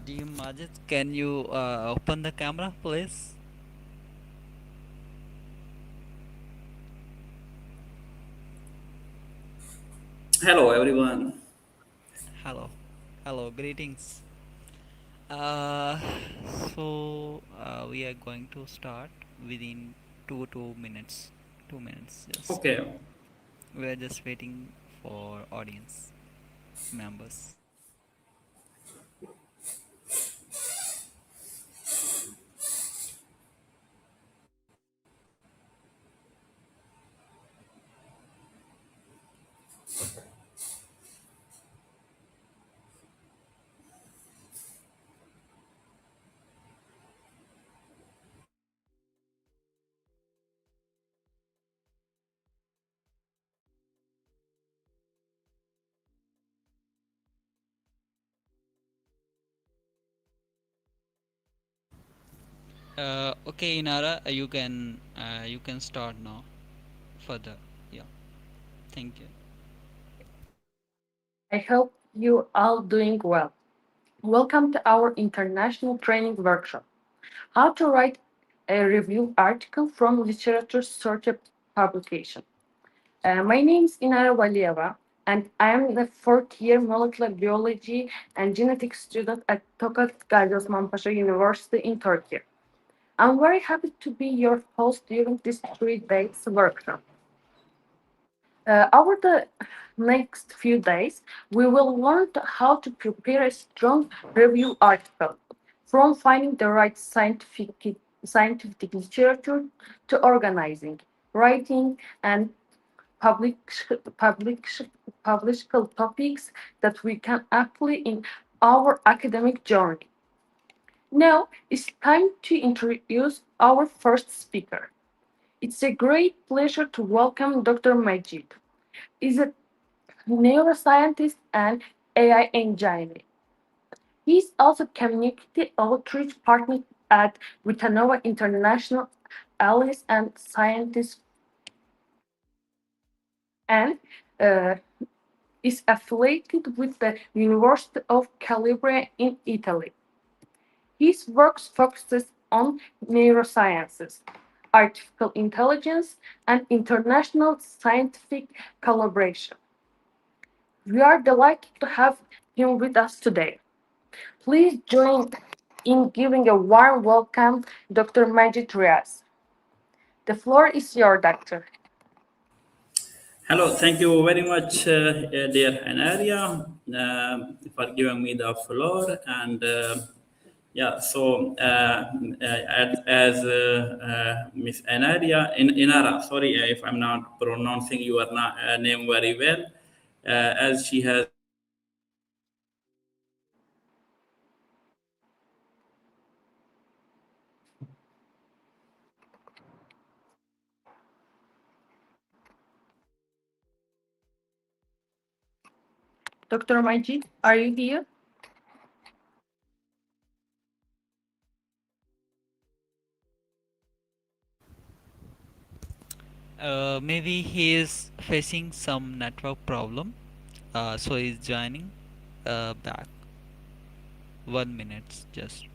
Dear Majid, can you open the camera, please? Hello everyone. Hello, hello, greetings. Uh, we are going to start within 2 minutes. 2 minutes, just. Okay. We are just waiting for audience members. Okay, Inara, you can start now. Further, yeah. Thank you. I hope you all doing well. Welcome to our international training workshop. How to write a review article from literature search publication. My name is Inara Valieva, and I am the fourth year molecular biology and genetics student at Tokat Gazi Osman Pasha University in Turkey. I'm very happy to be your host during this 3 days workshop. Over the next few days, we will learn how to prepare a strong review article, from finding the right scientific literature to organizing, writing, and publish, publish, publish topics that we can apply in our academic journey. Now it's time to introduce our first speaker. It's a great pleasure to welcome Dr. Majid. Is a neuroscientist and AI engineer. He's also community outreach partner at VitaNova International Allies and Scientists and uh, is affiliated with the University of Calabria in Italy. His work focuses on neurosciences, artificial intelligence, and international scientific collaboration. We are delighted to have him with us today. Please join in giving a warm welcome Dr. Majid Riaz. The floor is yours, Doctor. Hello. Thank you very much, dear Anaria, for giving me the floor. And yeah, so as Miss Anaria, Inara, sorry if I'm not pronouncing your name very well, as she has Dr. Majid, are you here? Maybe he is facing some network problem. So he's joining back. 1 minute, just.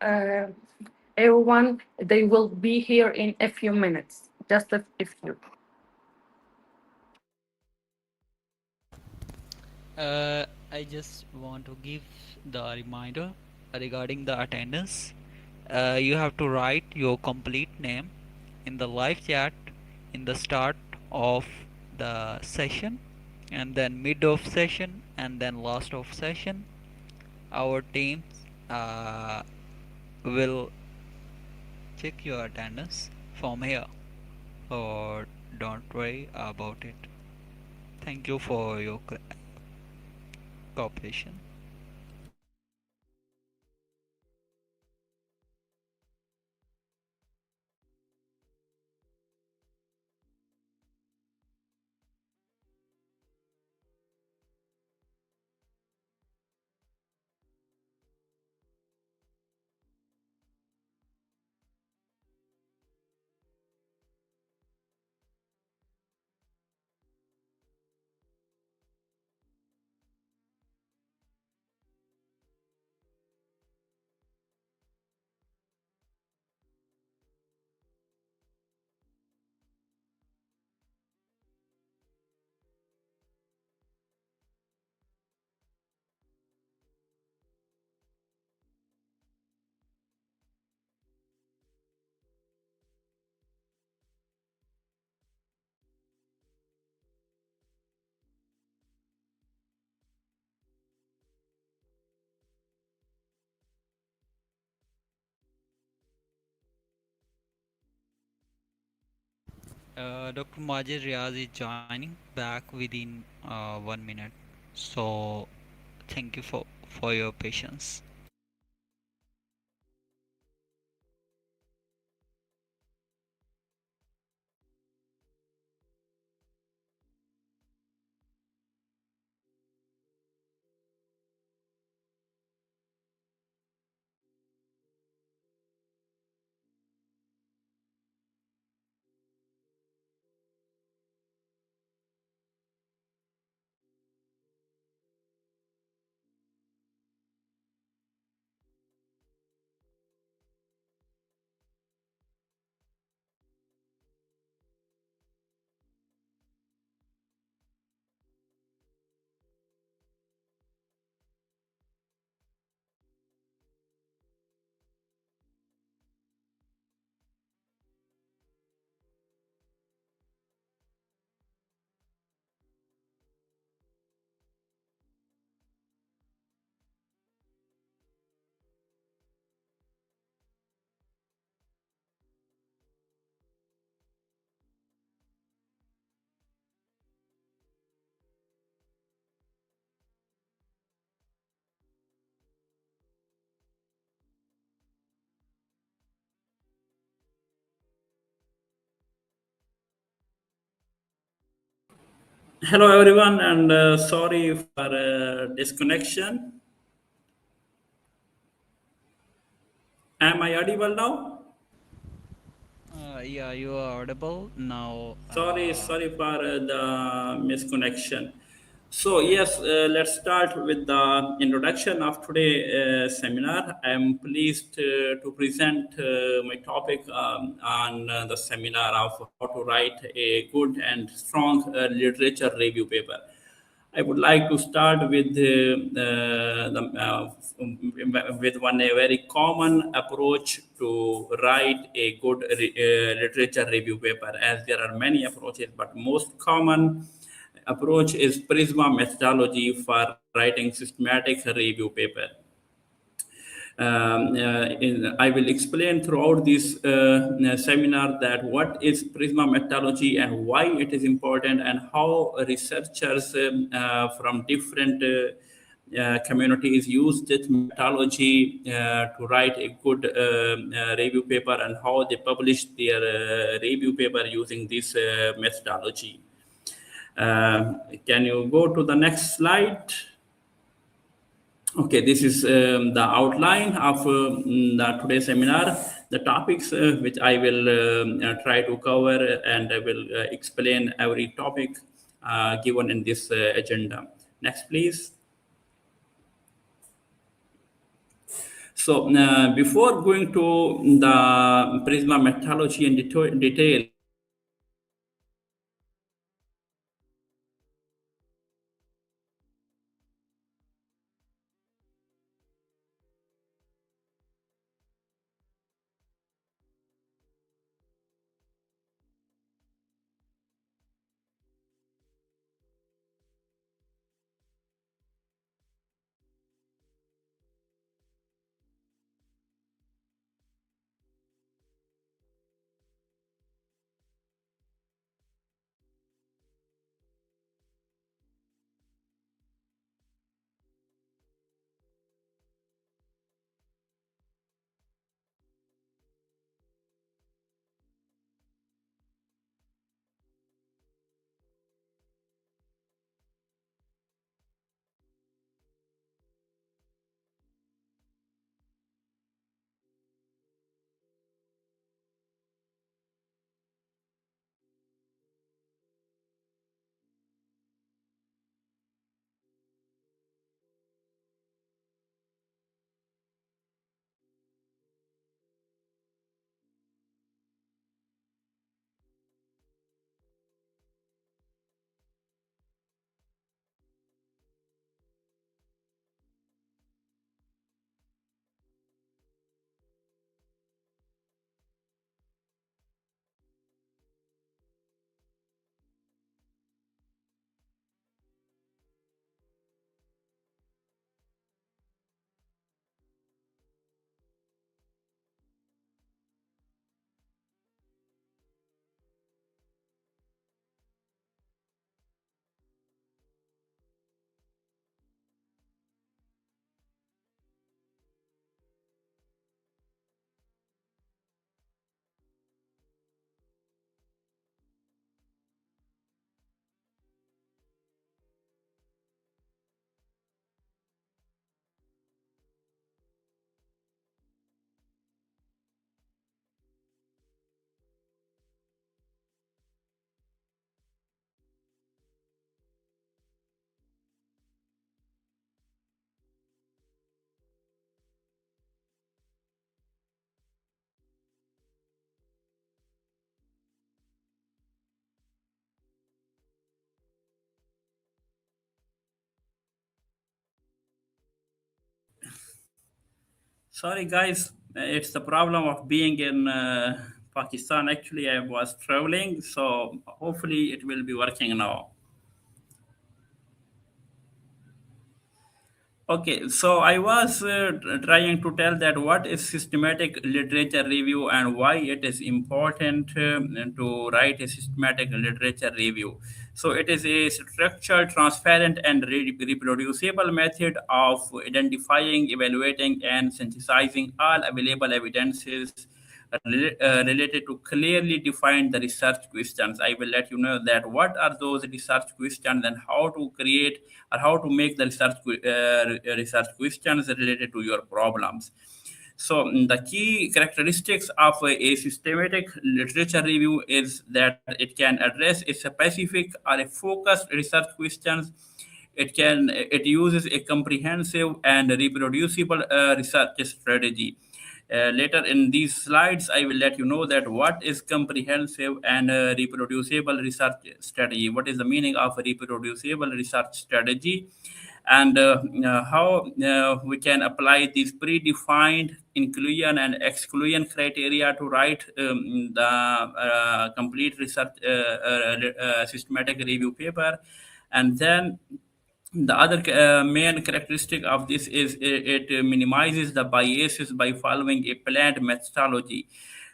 Uh, Everyone, they will be here in a few minutes. Just a few. I just want to give the reminder regarding the attendance. You have to write your complete name in the live chat in the start of the session, and then mid of session, and then last of session. Our teams will check your attendance from here, or don't worry about it. Thank you for your cooperation. Dr. Majid Riaz is joining back within 1 minute. So thank you for your patience. Hello, everyone, and sorry for disconnection. Am I audible now? Yeah, you are audible now. Sorry for the misconnection. So yes, let's start with the introduction of today seminar. I am pleased to present my topic on the seminar of how to write a good and strong literature review paper. I would like to start with one a very common approach to write a good literature review paper, as there are many approaches, but most common approach is Prisma methodology for writing systematic review paper. I will explain throughout this seminar that what is Prisma methodology and why it is important, and how researchers from different communities use this methodology to write a good review paper, and how they publish their review paper using this methodology. Can you go to the next slide? Okay, this is the outline of the today's seminar. The topics which I will try to cover, and I will explain every topic given in this agenda. Next, please. So, before going to the Prisma methodology in detail, Sorry, guys. It's the problem of being in Pakistan. Actually, I was traveling, so hopefully it will be working now. Okay, so I was trying to tell that what is systematic literature review and why it is important to write a systematic literature review. So it is a structured, transparent, and reproducible method of identifying, evaluating, and synthesizing all available evidences related to clearly define the research questions. I will let you know that what are those research questions and how to create or how to make the research questions related to your problems. So the key characteristics of a systematic literature review is that it can address a specific or a focused research questions. It uses a comprehensive and reproducible research strategy. Later in these slides, I will let you know that what is comprehensive and reproducible research strategy. What is the meaning of a reproducible research strategy, and how we can apply these predefined inclusion and exclusion criteria to write the complete research systematic review paper. And then the other main characteristic of this is it minimizes the biases by following a planned methodology.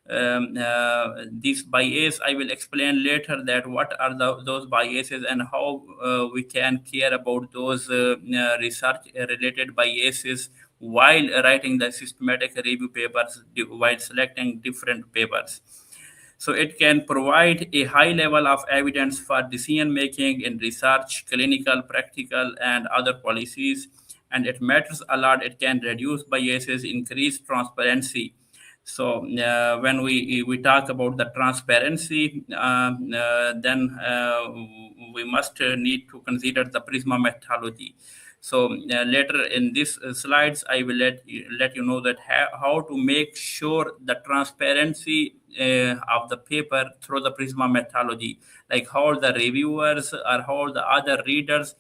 These biases I will explain later that what are those biases and how we can care about those research related biases while writing the systematic review papers, while selecting different papers. So it can provide a high level of evidence for decision making in research, clinical, practical, and other policies. And it matters a lot. It can reduce biases, increase transparency. So when we talk about the transparency, then we must need to consider the Prisma methodology. So later in these slides, I will let you know that how to make sure the transparency of the paper through the Prisma methodology, like how the reviewers or how the other readers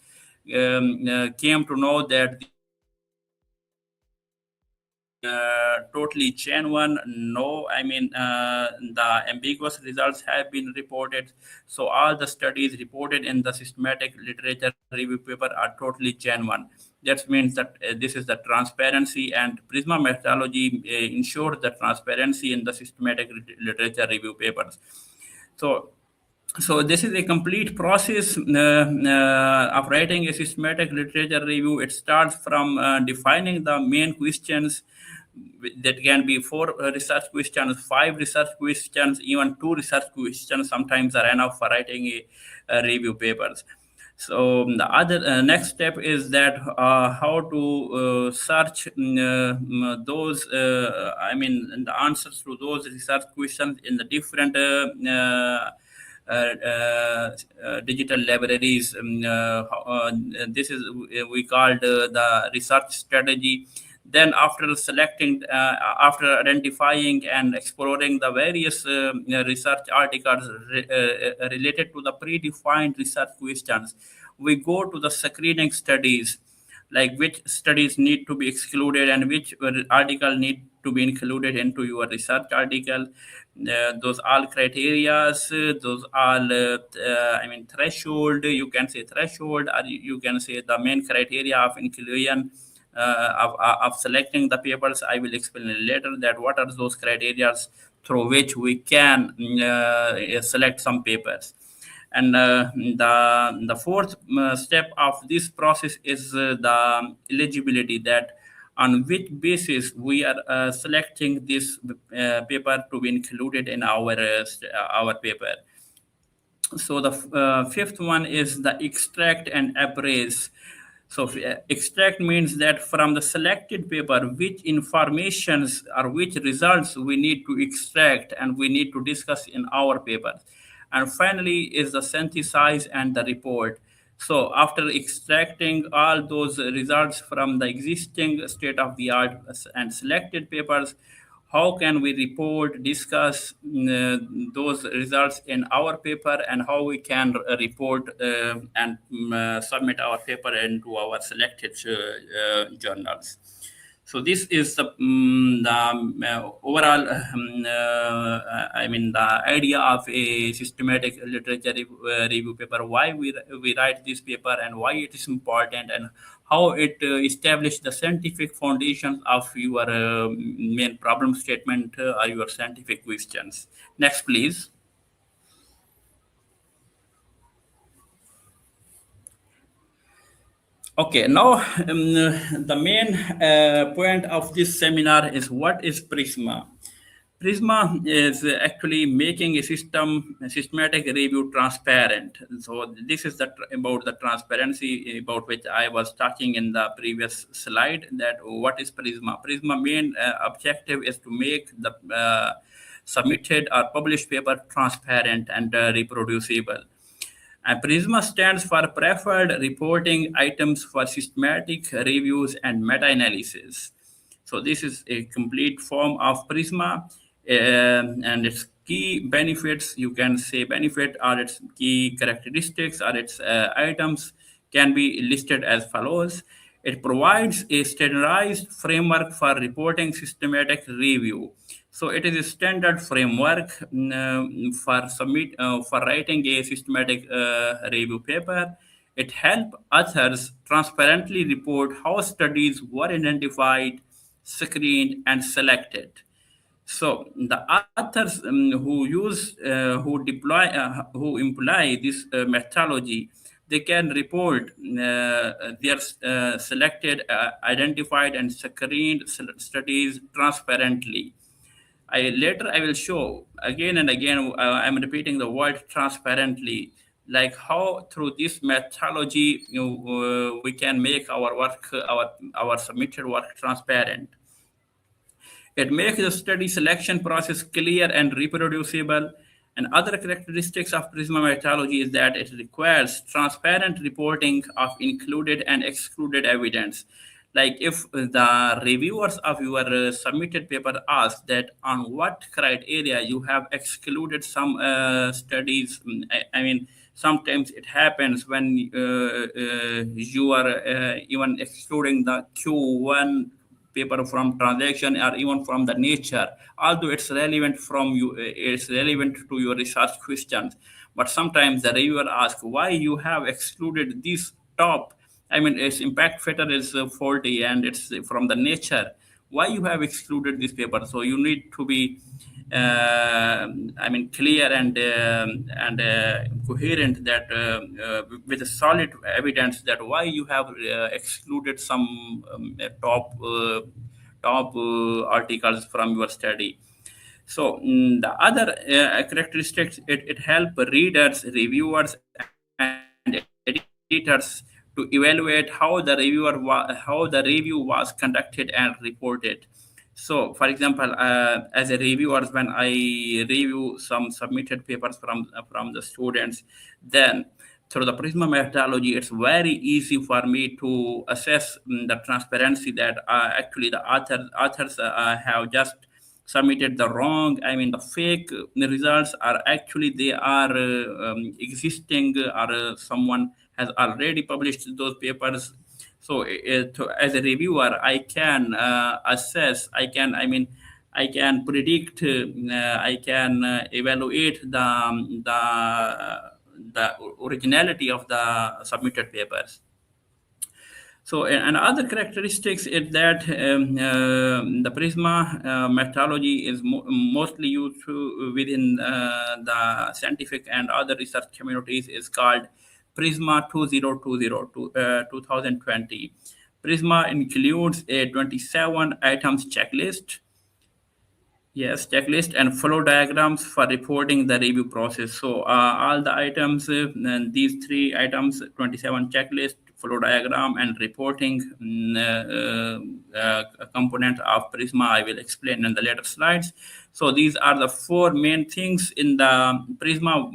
came to know that these results are totally genuine. No, I mean the ambiguous results have been reported. So all the studies reported in the systematic literature review paper are totally genuine. That means that this is the transparency, and Prisma methodology ensures the transparency in the systematic literature review papers. So so this is a complete process of writing a systematic literature review. It starts from defining the main questions. That can be four research questions, five research questions, even two research questions sometimes are enough for writing a review papers. So the other next step is that how to search those I mean the answers to those research questions in the different digital libraries. This is we called the research strategy. Then after selecting, after identifying and exploring the various research articles related to the predefined research questions, we go to the screening studies, like which studies need to be excluded and which article need to be included into your research article. Those all criterias, those all I mean threshold, you can say threshold, or you can say the main criteria of inclusion of selecting the papers. I will explain later that what are those criteria through which we can select some papers. And the fourth step of this process is the eligibility, that on which basis we are selecting this paper to be included in our paper. So the fifth one is the extract and appraise. So extract means that from the selected paper, which informations or which results we need to extract and we need to discuss in our paper. And finally is the synthesize and the report. So after extracting all those results from the existing state of the art and selected papers, how can we report, discuss those results in our paper, and how we can report and submit our paper into our selected journals. So this is the overall, I mean, the idea of a systematic literature review paper. Why we write this paper and why it is important, and how it establishes the scientific foundations of your main problem statement or your scientific questions. Next, please. Okay, now the main point of this seminar is what is Prisma. Prisma is actually making a systematic review transparent. So this is about the transparency about which I was talking in the previous slide. That what is Prisma? Prisma main objective is to make the submitted or published paper transparent and reproducible. And Prisma stands for Preferred Reporting Items for Systematic Reviews and Meta-Analysis. So this is a complete form of Prisma, and its key benefits, you can say benefit, or its key characteristics, or its items can be listed as follows. It provides a standardized framework for reporting systematic review. So it is a standard framework for writing a systematic review paper. It helps authors transparently report how studies were identified, screened, and selected. So the authors who employ this methodology, they can report their selected, identified, and screened studies transparently. I will show again and again. I'm repeating the word transparently, like how through this methodology, we can make our work, our submitted work transparent. It makes the study selection process clear and reproducible. And other characteristics of Prisma methodology is that it requires transparent reporting of included and excluded evidence. Like if the reviewers of your submitted paper ask that on what criteria you have excluded some studies, I mean, sometimes it happens when you are even excluding the Q1 paper from transaction or even from the nature, although it's relevant from you, it's relevant to your research questions. But sometimes the reviewer asks why you have excluded this top, I mean its impact factor is faulty and it's from the nature, why you have excluded this paper. So you need to be I mean clear and coherent, that with a solid evidence that why you have excluded some top articles from your study. So the other characteristics, it help readers, reviewers, and editors to evaluate how the review was conducted and reported. So, for example, as a reviewer, when I review some submitted papers from the students, then through the Prisma methodology, it's very easy for me to assess the transparency that actually the authors have just submitted the wrong, I mean the fake results are actually they are existing, or someone has already published those papers. So as a reviewer, I can assess, I can, I mean, I can predict, I can evaluate the originality of the submitted papers. So, and other characteristics is that the Prisma methodology is mostly used within the scientific and other research communities, is called Prisma 2020. Prisma includes a 27 items checklist. Yes, checklist and flow diagrams for reporting the review process. So all the items, and these three items, 27 checklist, flow diagram, and reporting component of Prisma, I will explain in the later slides. So these are the four main things in the Prisma.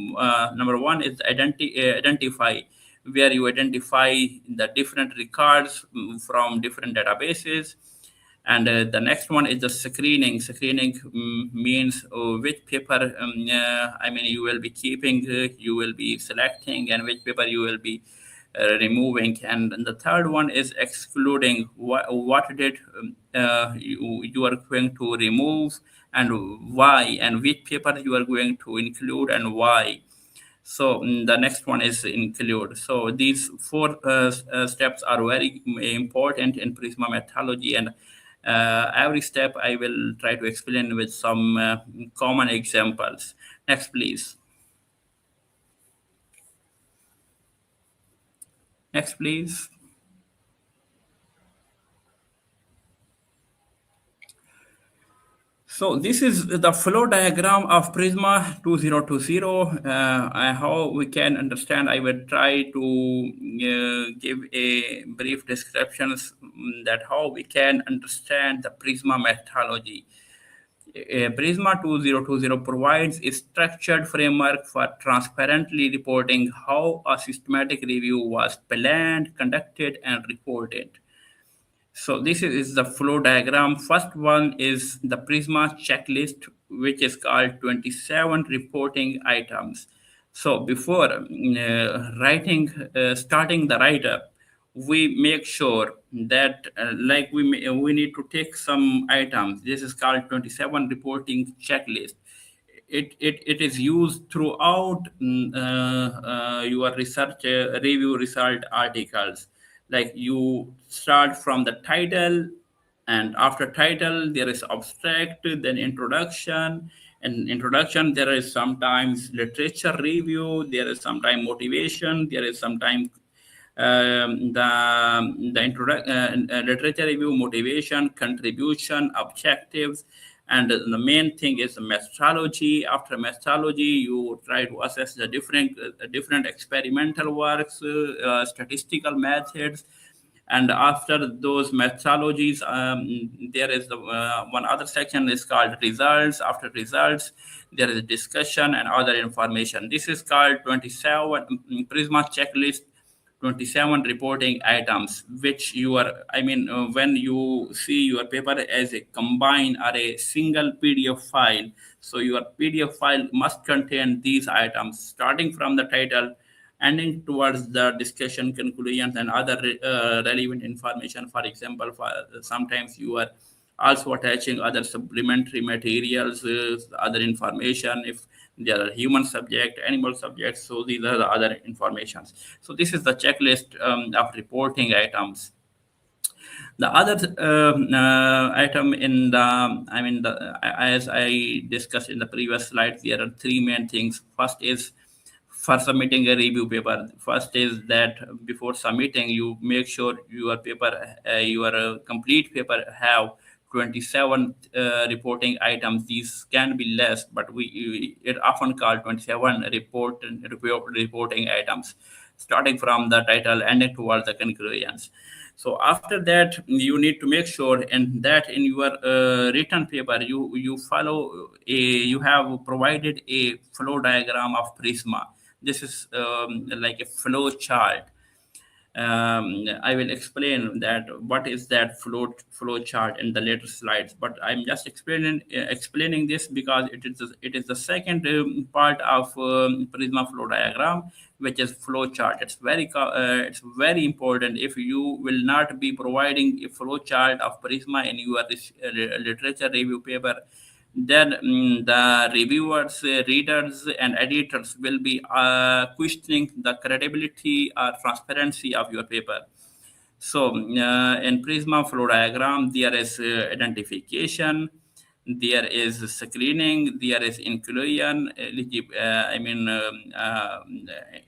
Number one is identify, where you identify the different records from different databases. And the next one is the screening. Screening means which paper, I mean, you will be keeping, you will be selecting, and which paper you will be removing, and the third one is excluding. What did you are going to remove, and why, and which paper you are going to include and why. So the next one is include. So these four steps are very important in Prisma methodology, and every step I will try to explain with some common examples. Next, please. Next, please. So this is the flow diagram of Prisma 2020. How we can understand, I will try to give a brief descriptions that how we can understand the Prisma methodology. Prisma 2020 provides a structured framework for transparently reporting how a systematic review was planned, conducted, and reported. So this is the flow diagram. First one is the Prisma checklist, which is called 27 reporting items. So before starting the write-up, we make sure that we need to take some items. This is called 27 reporting checklist. It is used throughout your research review result articles. Like you start from the title, and after title there is abstract, then introduction. And introduction, there is sometimes literature review, there is sometimes motivation, there is sometimes literature review, motivation, contribution, objectives, and the main thing is methodology. After methodology, you try to assess the different experimental works, statistical methods. And after those methodologies, there is the one other section is called results. After results, there is discussion and other information. This is called 27 Prisma checklist, 27 reporting items, which you are, when you see your paper as a combined or a single PDF file, so your PDF file must contain these items, starting from the title, ending towards the discussion, conclusions, and other relevant information. For example, sometimes you are also attaching other supplementary materials, other information, if there are human subject, animal subjects. So these are the other informations. So this is the checklist of reporting items. The other item in the, as I discussed in the previous slides, there are three main things. First is for submitting a review paper. First is that before submitting, you make sure your paper, your complete paper have 27 reporting items. These can be less, but it often called 27 reporting items, starting from the title, ending towards the conclusions. So after that, you need to make sure and that in your written paper, you follow a, you have provided a flow diagram of Prisma. This is like a flow chart. I will explain that what is that flow chart in the later slides. But I'm just explaining this because it is the second part of Prisma flow diagram, which is flow chart. It's very important. If you will not be providing a flow chart of Prisma in your literature review paper, then the reviewers, readers, and editors will be questioning the credibility or transparency of your paper. So in Prisma flow diagram, there is identification, there is screening, there is inclusion.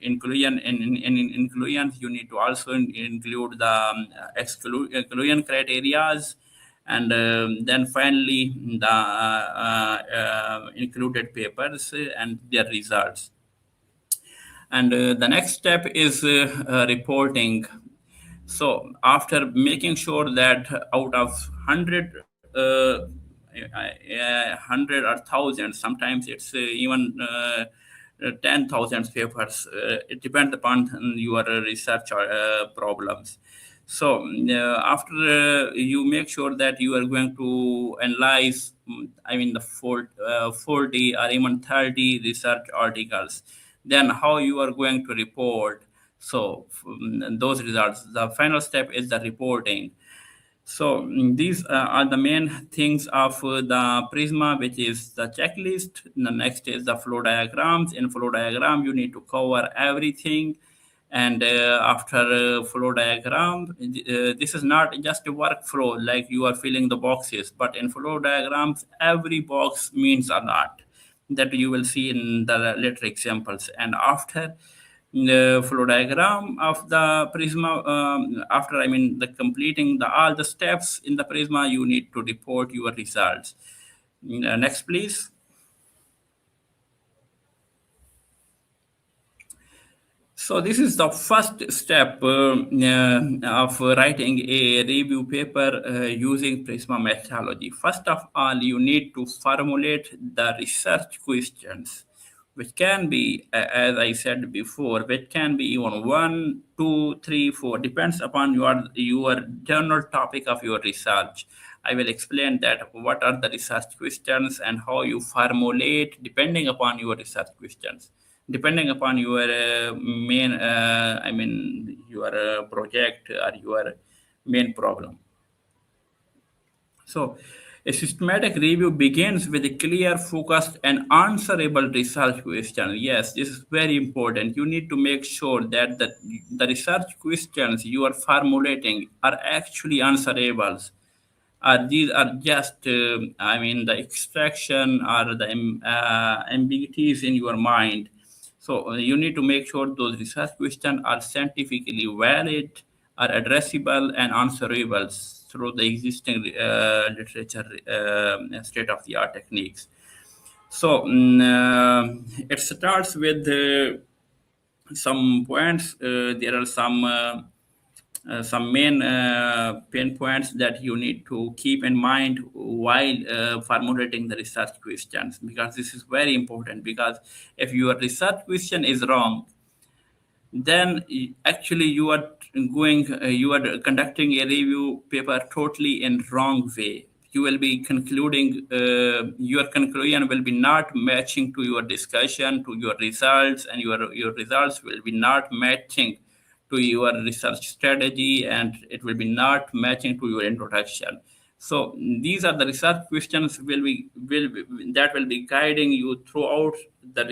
Inclusion. In inclusion, you need to also include the exclusion criterias, and then finally the included papers and their results. And the next step is reporting. So after making sure that out of 100 or 1,000, sometimes it's even 10,000 papers. It depends upon your research problems. So after you make sure that you are going to analyze, the 40 or even 30 research articles, then how you are going to report. So those results. The final step is the reporting. So these are the main things of the Prisma, which is the checklist. The next is the flow diagrams. In flow diagram, you need to cover everything. And after flow diagram, this is not just a workflow like you are filling the boxes, but in flow diagrams, every box means a lot that you will see in the later examples. And after the flow diagram of the Prisma, after I mean the completing the all the steps in the Prisma, you need to report your results. Next, please. So this is the first step of writing a review paper using Prisma methodology. First of all, you need to formulate the research questions, which can be, as I said before, which can be even one, two, three, four, depends upon your general topic of your research. I will explain that what are the research questions and how you formulate depending upon your research questions, depending upon your main I mean your project or your main problem. So a systematic review begins with a clear, focused, and answerable research question. Yes, this is very important. You need to make sure that the research questions you are formulating are actually answerable, these are just I mean the extraction or the ambiguities in your mind. So you need to make sure those research questions are scientifically valid, are addressable and answerable through the existing literature, state of the art techniques. So it starts with some points. There are some main pain points that you need to keep in mind while formulating the research questions, because this is very important. Because if your research question is wrong, then actually you are conducting a review paper totally in wrong way. You will be concluding your conclusion will be not matching to your discussion, to your results, and your results will be not matching to your research strategy, and it will be not matching to your introduction. So these are the research questions that will be guiding you throughout the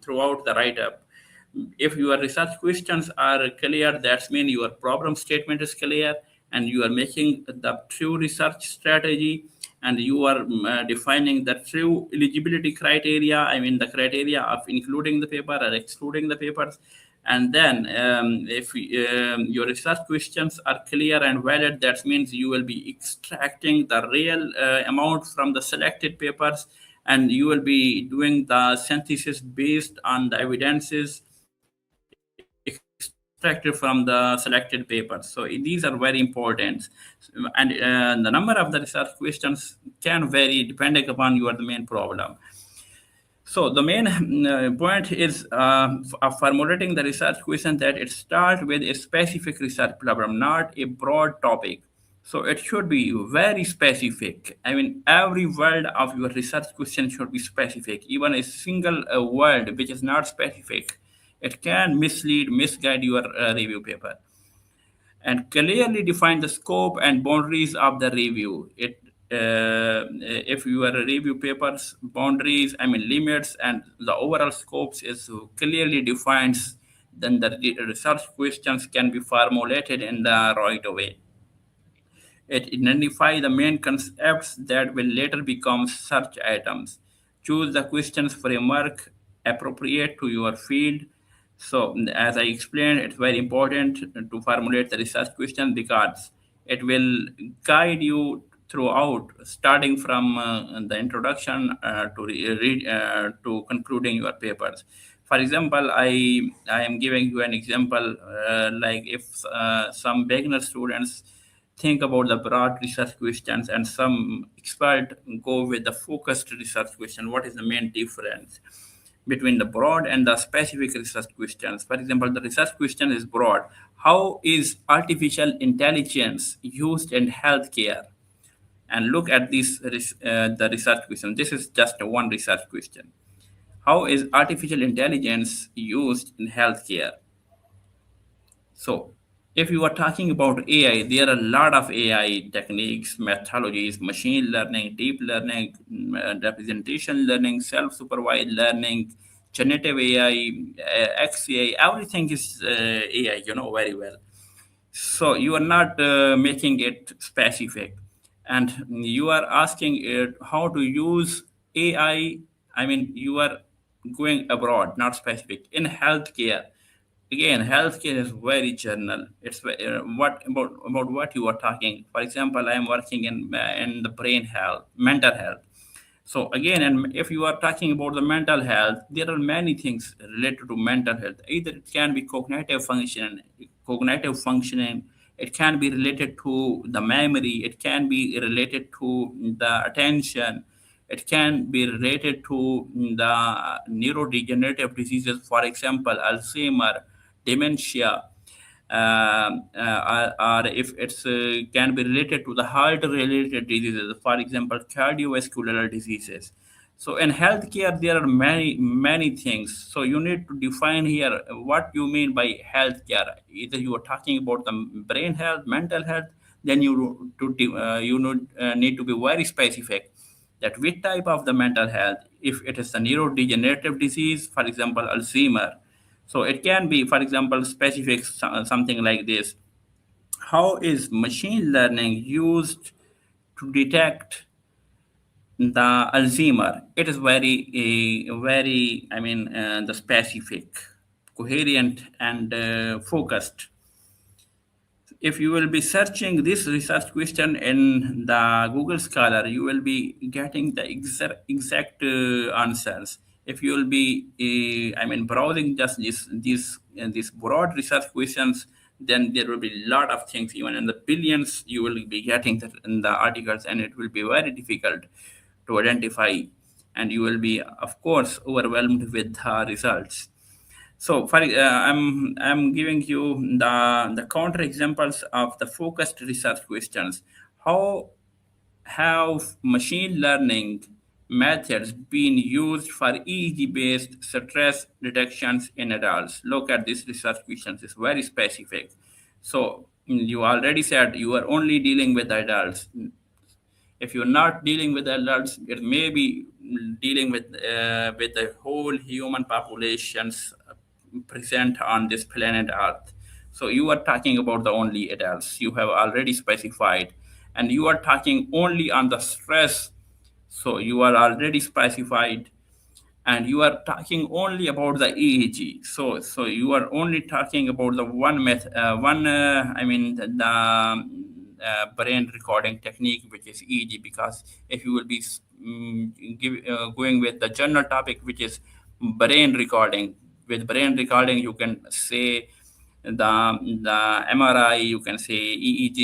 throughout the write up. If your research questions are clear, that means your problem statement is clear and you are making the true research strategy, and you are defining the true eligibility criteria. I mean the criteria of including the paper or excluding the papers. And then if your research questions are clear and valid, that means you will be extracting the real amount from the selected papers, and you will be doing the synthesis based on the evidences extracted from the selected papers. So these are very important. And the number of the research questions can vary depending upon your the main problem. So the main point is of formulating the research question that it starts with a specific research problem, not a broad topic. So it should be very specific. I mean, every word of your research question should be specific. Even a single word which is not specific, it can misguide your review paper. And clearly define the scope and boundaries of the review. If your review papers boundaries, I mean limits, and the overall scopes is clearly defined, then the research questions can be formulated in the right way. It identifies the main concepts that will later become search items. Choose the questions framework appropriate to your field. So, as I explained, it's very important to formulate the research question because it will guide you throughout, starting from the introduction to concluding your papers. For example, I am giving you an example like if some beginner students think about the broad research questions and some expert go with the focused research question. What is the main difference between the broad and the specific research questions? For example, the research question is broad. How is artificial intelligence used in healthcare? And look at the research question. This is just one research question. How is artificial intelligence used in healthcare? So, if you are talking about AI, there are a lot of AI techniques, methodologies, machine learning, deep learning, representation learning, self-supervised learning, generative AI, XAI, everything is AI, you know very well. So you are not making it specific, and you are asking it how to use AI. I mean, you are going abroad, not specific in healthcare. Again, healthcare is very general. It's what about what you are talking. For example, I am working in the brain health, mental health. So again, and if you are talking about the mental health, there are many things related to mental health. Either it can be cognitive functioning. It can be related to the memory. It can be related to the attention. It can be related to the neurodegenerative diseases, for example, Alzheimer, dementia, or if it's can be related to the heart related diseases, for example cardiovascular diseases. So in healthcare there are many things, so you need to define here what you mean by healthcare. Either you are talking about the brain health, mental health, then need to be very specific that which type of the mental health. If it is a neurodegenerative disease, for example Alzheimer, so it can be, for example, specific something like this. How is machine learning used to detect the Alzheimer? It is very, I mean, the specific, coherent, and focused. If you will be searching this research question in the Google Scholar, you will be getting the exact answers. If you will be, I mean, browsing just these broad research questions, then there will be a lot of things, even in the billions, you will be getting that in the articles, and it will be very difficult to identify, and you will be, of course, overwhelmed with the results. So, I'm giving you the counter examples of the focused research questions. How have machine learning methods been used for EEG-based stress detections in adults? Look at this research questions; it's very specific. So you already said you are only dealing with adults. If you're not dealing with adults, it may be dealing with the whole human populations present on this planet Earth. So you are talking about the only adults. You have already specified, and you are talking only on the stress. So you are already specified, and you are talking only about the EEG. So you are only talking about the I mean brain recording technique, which is EEG. Because if you will be going with the general topic, which is brain recording, with brain recording you can say the MRI, you can say EEG,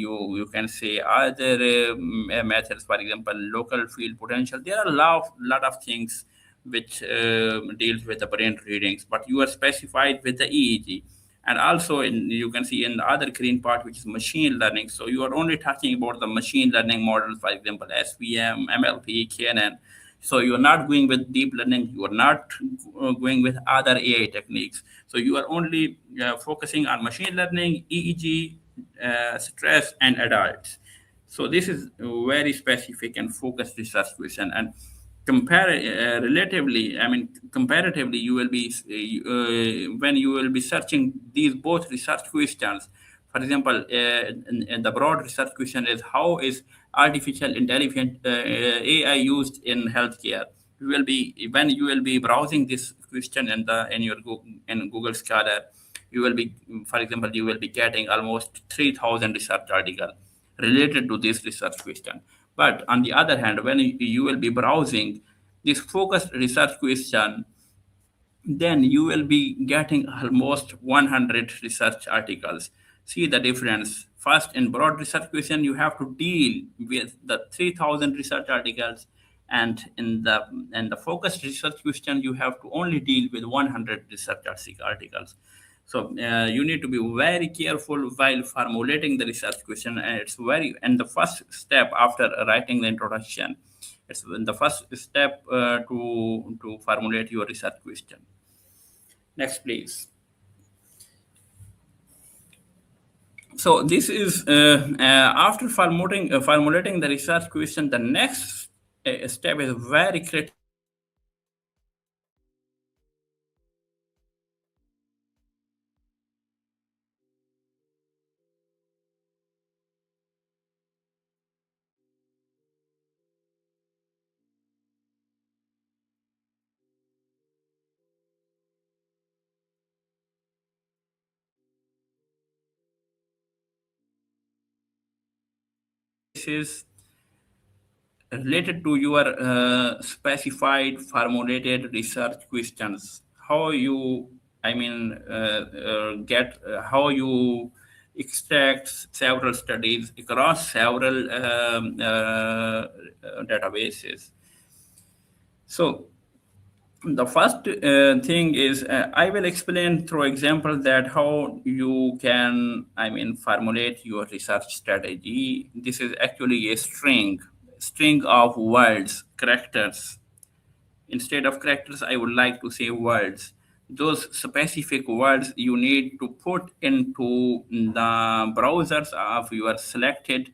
you can say other methods, for example, local field potential. There are lot of things which deals with the brain readings, but you are specified with the EEG. And also you can see in the other green part, which is machine learning. So you are only talking about the machine learning models, for example, SVM, MLP, KNN. So you are not going with deep learning. You are not going with other AI techniques. So you are only focusing on machine learning, EEG, stress, and adults. So this is a very specific and focused research question. And comparatively, you will be when you will be searching these both research questions. For example, in the broad research question is how is artificial intelligence AI used in healthcare. You will be when you will be browsing this question in Google Scholar, you will be, for example, you will be getting almost 3,000 research articles related to this research question. But on the other hand, when you will be browsing this focused research question, then you will be getting almost 100 research articles. See the difference. First, in broad research question, you have to deal with the 3,000 research articles, and in the focused research question, you have to only deal with 100 research articles. So you need to be very careful while formulating the research question, and it's very and the first step after writing the introduction. It's the first step to formulate your research question. Next, please. So this is after formulating the research question, the next step is very critical. Databases related to your specified formulated research questions, how you get how you extract several studies across several databases. So the first thing is I will explain through example that how you can formulate your research strategy. This is actually a string of words, characters. Instead of characters, I would like to say words. Those specific words you need to put into the browsers of your selected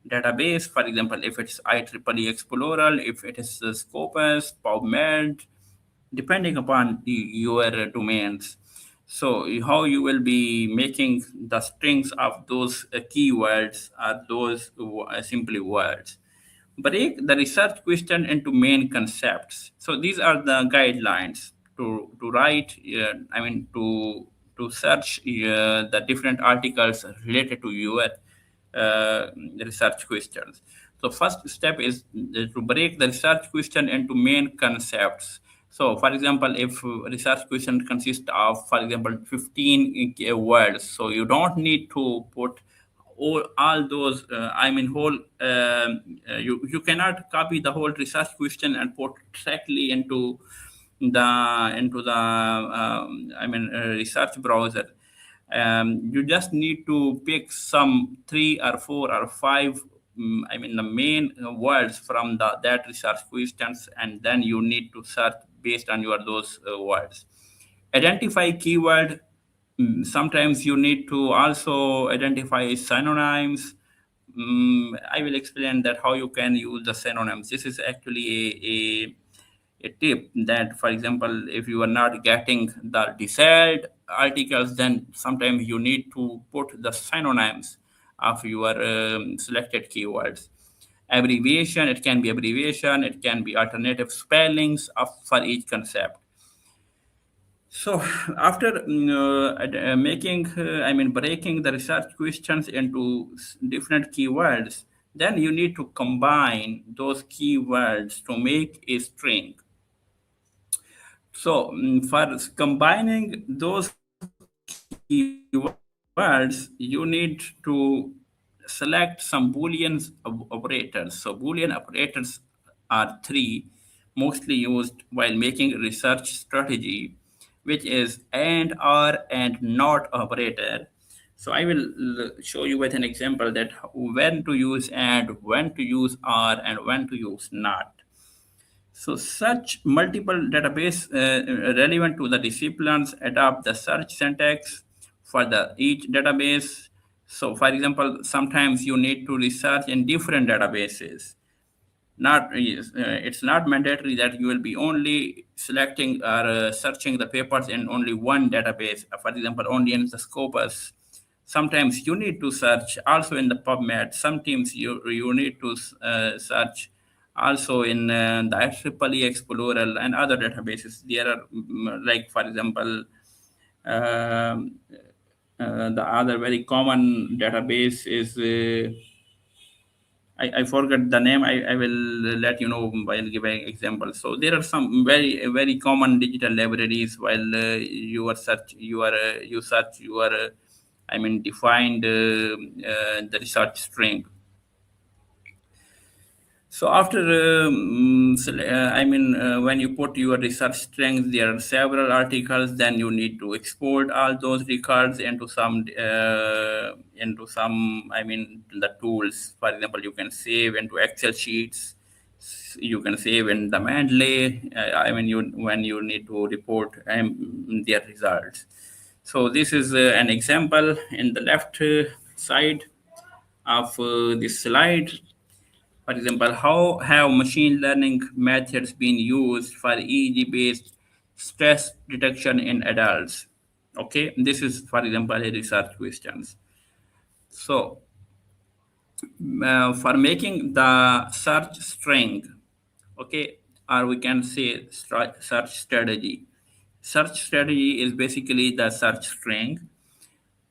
database. For example, if it's IEEE Explorer, if it is Scopus, PubMed, depending upon your domains. So how you will be making the strings of those keywords are those simply words. Break the research question into main concepts. So these are the guidelines to write. To search the different articles related to your research questions. So first step is to break the research question into main concepts. So for example, if research question consists of, for example, 15 words, so you don't need to put all those whole you cannot copy the whole research question and put directly into the research browser. You just need to pick some three or four or five the main words from that research questions, and then you need to search based on your those words. Identify keyword. Sometimes you need to also identify synonyms. I will explain that how you can use the synonyms. This is actually a tip that, for example, if you are not getting the desired articles, then sometimes you need to put the synonyms of your selected keywords. Abbreviation, it can be abbreviation, it can be alternative spellings of for each concept. So after breaking the research questions into different keywords, then you need to combine those keywords to make a string. So for combining those keywords, you need to select some Boolean operators. So Boolean operators are three, mostly used while making research strategy, which is and, or, and not operator. So I will show you with an example that when to use and, when to use or, and when to use not. So such multiple database relevant to the disciplines adopt the search syntax for the each database. So for example, sometimes you need to research in different databases. Not it's not mandatory that you will be only selecting or searching the papers in only one database. For example, only in the Scopus. Sometimes you need to search also in the PubMed. Sometimes you need to search also in the IEEE Explorer and other databases. There are like, for example, um the other very common database is I forgot the name. I will let you know while giving examples. So there are some very common digital libraries. While you are search you are you search you are defined the research string. So after, when you put your research strings, there are several articles. Then you need to export all those records into some the tools. For example, you can save into Excel sheets. You can save in the Mendeley. You when you need to report their results. So this is an example in the left side of this slide. For example, how have machine learning methods been used for EEG-based stress detection in adults? Okay, this is, for example, a research questions. So, for making the search string, okay, or we can say search strategy. Search strategy is basically the search string.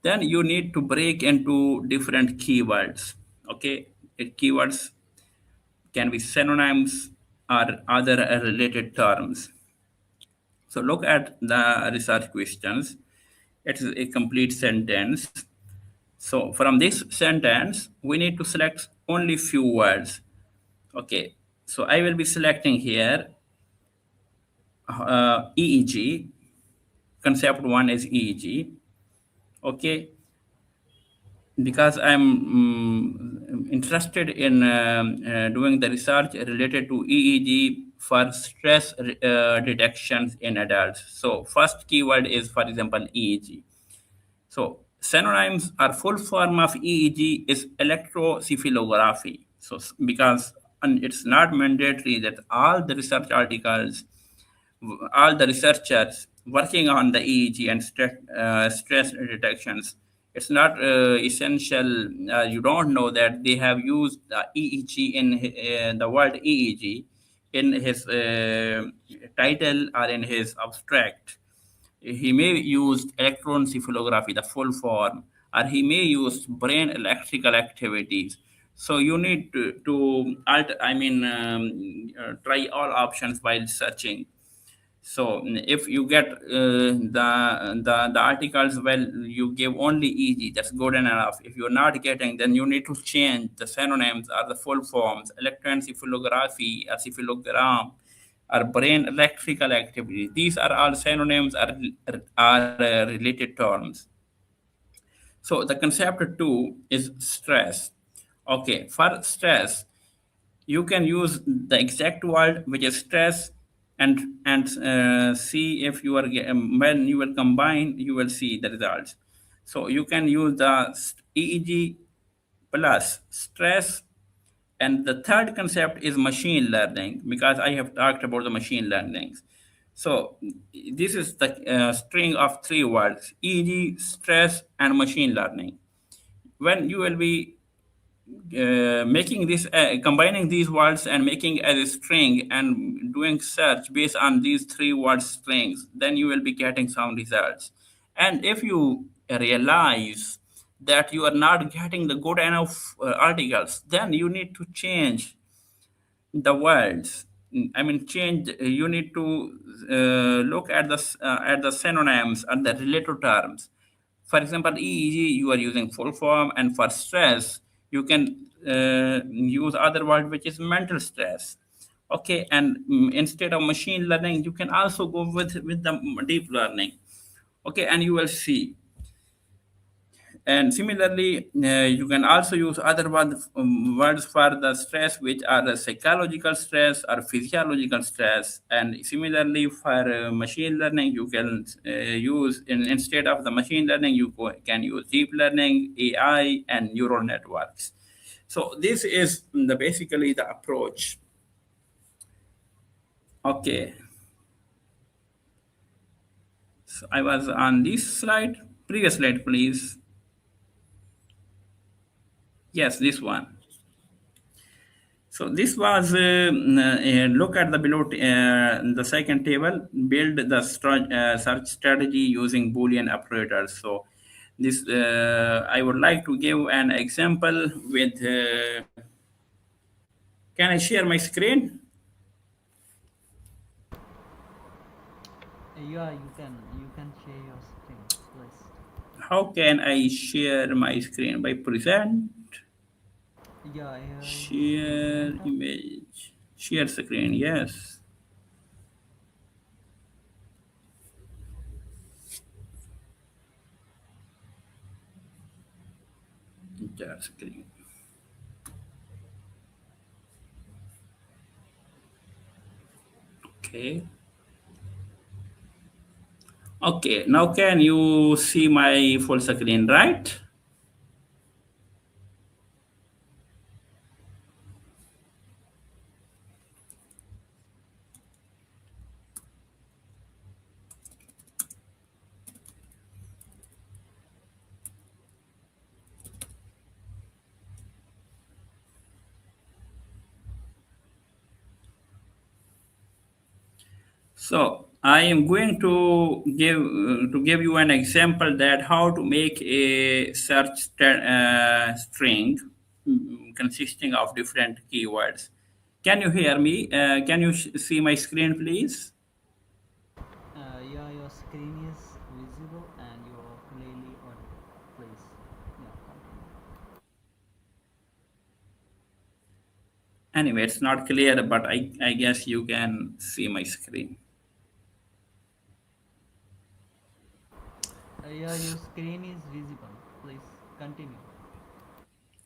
Then you need to break into different keywords. Okay, keywords can be synonyms or other related terms. So look at the research questions. It is a complete sentence. So from this sentence, we need to select only few words. Okay, so I will be selecting here EEG. Concept one is EEG. Okay, because I'm interested in doing the research related to EEG for stress detections in adults. So first keyword is, for example, EEG. So synonyms or full form of EEG is electroencephalography. So because and it's not mandatory that all the research articles, all the researchers working on the EEG and stress detections, it's not essential. You don't know that they have used the EEG in the word EEG in his title or in his abstract. He may use electroencephalography, the full form, or he may use brain electrical activities. So you need try all options while searching. So if you get the articles, well, you give only EG, that's good enough. If you're not getting, then you need to change the synonyms or the full forms, electroencephalography, or cephalogram, or brain electrical activity. These are all synonyms are related terms. So the concept two is stress. Okay, for stress, you can use the exact word which is stress, and see if you are when you will combine, you will see the results. So you can use the EEG plus stress, and the third concept is machine learning, because I have talked about the machine learning. So this is the string of three words: EEG, stress, and machine learning. When you will be making this combining these words and making as a string and doing search based on these three word strings, then you will be getting some results. And if you realize that you are not getting the good enough articles, then you need to change the words. I mean, change. You need to look at the synonyms and the related terms. For example, EEG, you are using full form, and for stress, you can use other word which is mental stress. Okay, and instead of machine learning, you can also go with the deep learning. Okay, and you will see. And similarly, you can also use other words for the stress, which are the psychological stress or physiological stress. And similarly, for machine learning, you can use, instead of the machine learning, can use deep learning, AI, and neural networks. So this is basically the approach. Okay. So I was on this slide. Previous slide, please. Yes, this one. So this was look at the below the second table. Build the search strategy using Boolean operators. So this I would like to give an example with. Can I share my screen? Yeah, you can share your screen, please. How can I share my screen? By present, Yeah, you share went up. image, share screen. Yes, share screen. Okay. Okay, now can you see my full screen, right? So I am going to give you an example that how to make a string consisting of different keywords. Can you hear me? Can you see my screen, please? Yeah, your screen is visible and you are clearly audible. Please, yeah, continue. Anyway, it's not clear, but I guess you can see my screen. Yeah, your screen is visible. Please continue.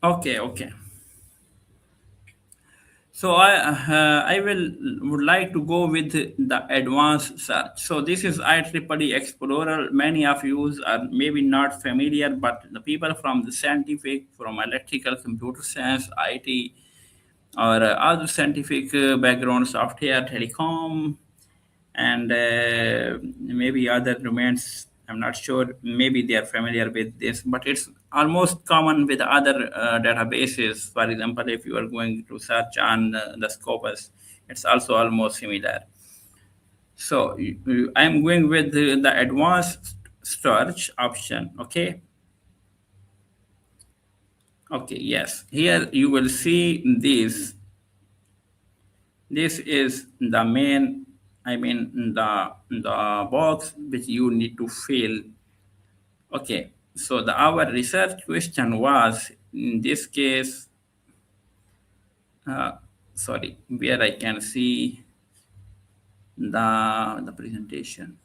Okay, okay. So I will would like to go with the advanced search. So this is IEEE Explorer. Many of you are maybe not familiar, but the people from the scientific, from electrical, computer science, IT, or other scientific background, software, telecom, and maybe other domains. I'm not sure. Maybe they are familiar with this, but it's almost common with other databases. For example, if you are going to search on the Scopus, it's also almost similar. So I'm going with the advanced search option. Okay. Okay. Yes. Here you will see this. This is the main. I mean the box which you need to fill. Okay, so our research question was in this case, uh, sorry, where I can see the presentation.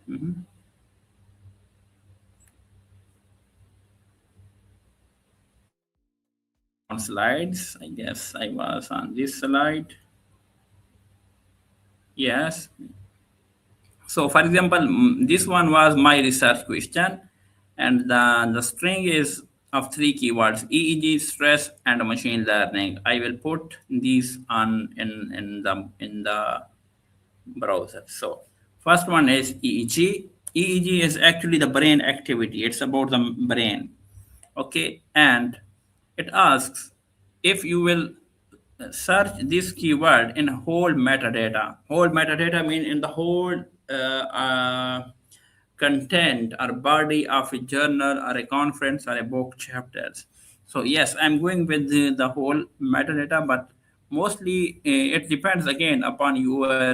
Mhm. On slides, I guess I was on this slide. Yes. So, for example, this one was my research question, and the string is of three keywords: EEG, stress, and machine learning. I will put these on in the browser. So first one is EEG. EEG is actually the brain activity. It's about the brain. Okay, and it asks if you will search this keyword in whole metadata. Whole metadata mean in the whole content or body of a journal or a conference or a book chapters. So yes, I'm going with the whole metadata, but mostly it depends again upon your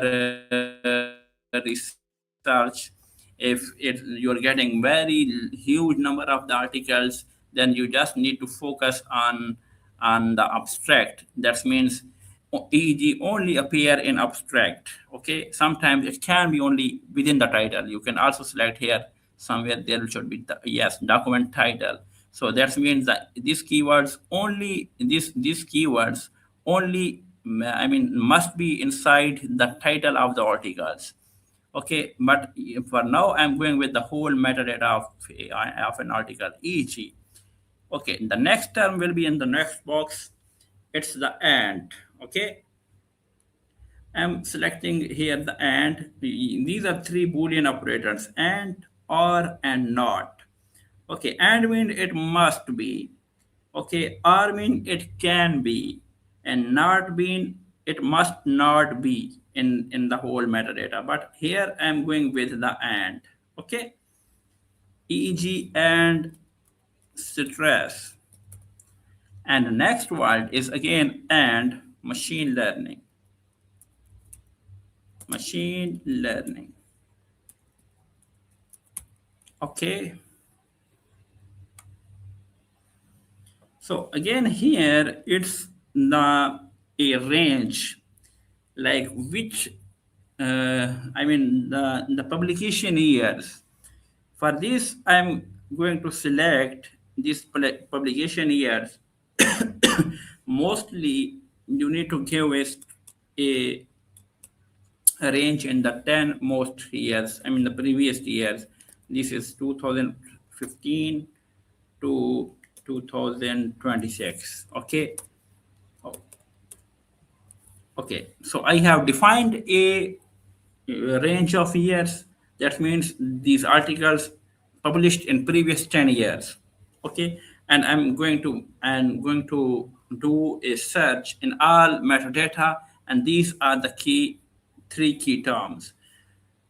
research. If you're getting very huge number of the articles, then you just need to focus on the abstract. That means EG only appear in abstract. Okay, sometimes it can be only within the title. You can also select here somewhere there should be the, yes, document title. So that means that these keywords only these keywords only I mean must be inside the title of the articles. Okay, but for now I'm going with the whole metadata of an article, e.g. Okay, the next term will be in the next box. It's the and. Okay, I'm selecting here the and. These are three Boolean operators: and, or, and not. Okay, and mean it must be. Okay, or mean it can be, and not mean it must not be in the whole metadata. But here I'm going with the and. Okay, EEG and stress. And the next word is again and machine learning. Machine learning. Okay. So again here it's the a range like which I mean the publication years. For this I'm going to select this publication years. Mostly you need to give us a range in the 10 most years, I mean the previous years. This is 2015 to 2026. Okay. Oh, okay, so I have defined a range of years. That means these articles published in previous 10 years. Okay, and I'm going to do a search in all metadata, and these are the three key terms.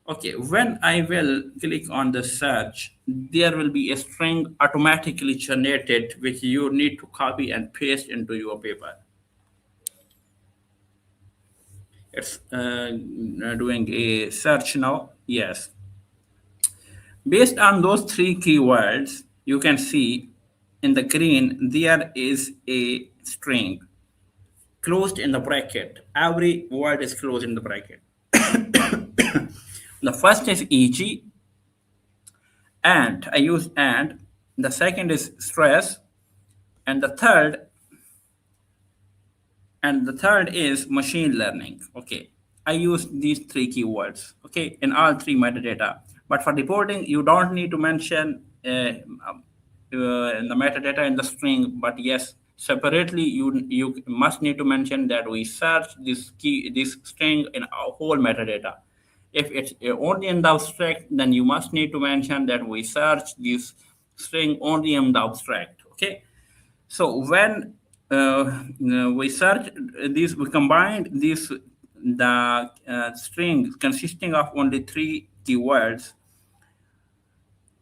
Okay, when I will click on the search, there will be a string automatically generated which you need to copy and paste into your paper. It's doing a search now. Yes. Based on those three keywords, you can see in the green there is a string closed in the bracket. Every word is closed in the bracket. The first is EG, and I use and. The second is stress, and the third is machine learning. Okay, I use these three keywords, okay, in all three metadata. But for reporting, you don't need to mention in the metadata in the string, but yes, separately you must need to mention that we search this string in our whole metadata. If it's only in the abstract, then you must need to mention that we search this string only in the abstract. Okay, so when we search these, we combined these the string consisting of only three keywords.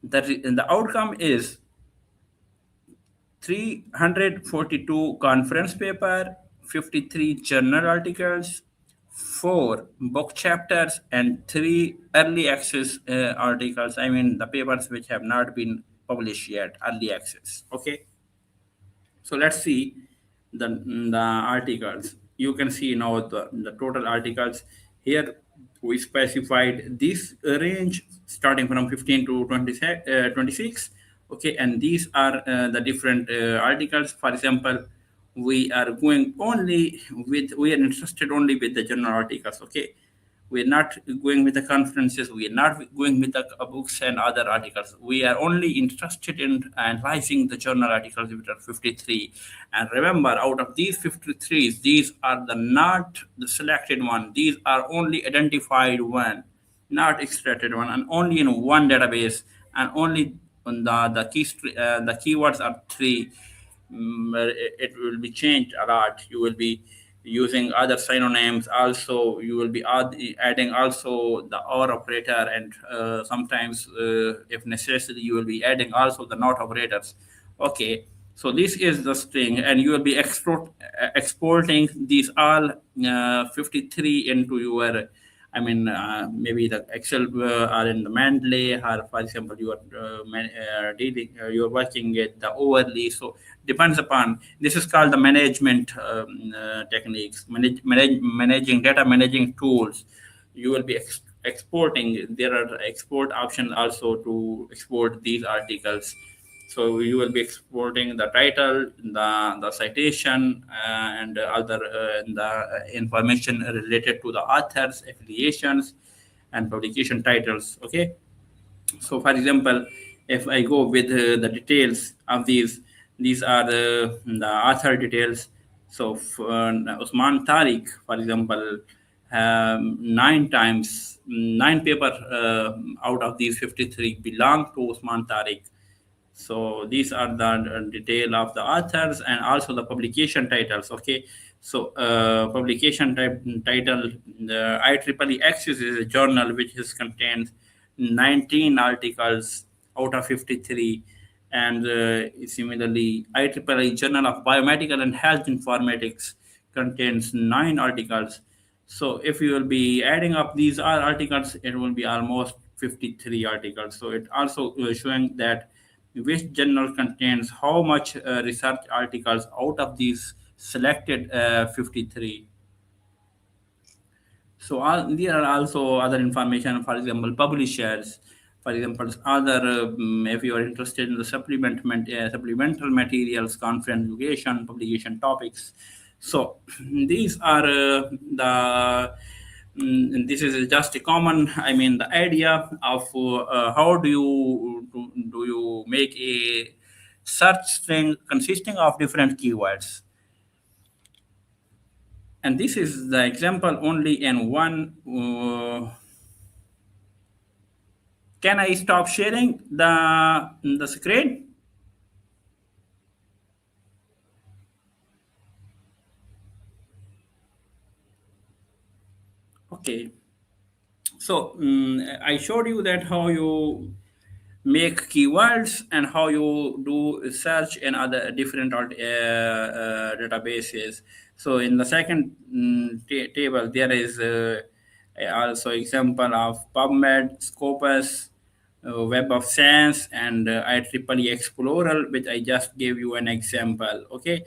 The outcome is 342 conference paper, 53 journal articles, 4 book chapters, and 3 early access articles. I mean the papers which have not been published yet, early access. Okay. So let's see the articles. You can see now the total articles. Here we specified this range starting from 15 to 26. Okay, and these are the different articles. For example, we are interested only with the journal articles. Okay, we're not going with the conferences. We are not going with the books and other articles. We are only interested in analyzing the journal articles, which are 53. And remember, out of these 53, these are not the selected one. These are only identified one, not extracted one, and only in one database, and only on the keywords are three. It will be changed a lot. You will be using other synonyms. Also, you will be adding also the or operator, and sometimes, if necessary, you will be adding also the not operators. Okay, so this is the string, and you will be exporting these all 53 into your, I mean, maybe the Excel or in the Mendeley, or for example, you are you are working with the overlay. So depends upon, this is called the management techniques, managing data managing tools. You will be exporting. There are export options also to export these articles. So you will be exporting the title, the citation, and other the information related to the authors, affiliations, and publication titles. Okay. So, for example, if I go with the details of these are the author details. So, for Usman Tariq, for example, nine paper out of these 53 belong to Usman Tariq. So these are the detail of the authors and also the publication titles. Okay, so publication title, the IEEE is a journal which is contains 19 articles out of 53, and similarly IEEE Journal of Biomedical and Health Informatics contains 9 articles. So if you will be adding up these articles, it will be almost 53 articles. So it also showing that which journal contains how much research articles out of these selected 53. So there are also other information, for example, publishers, for example, other, if you are interested in the supplemental materials, conference education, publication topics. So these are this is just a common, I mean, the idea of how do you make a search string consisting of different keywords. And this is the example only in one. Can I stop sharing the screen? Okay, so I showed you that how you make keywords and how you do search in other different databases. So in the second table there is also example of PubMed, Scopus, Web of Science, and IEEE Explorer, which I just gave you an example. Okay,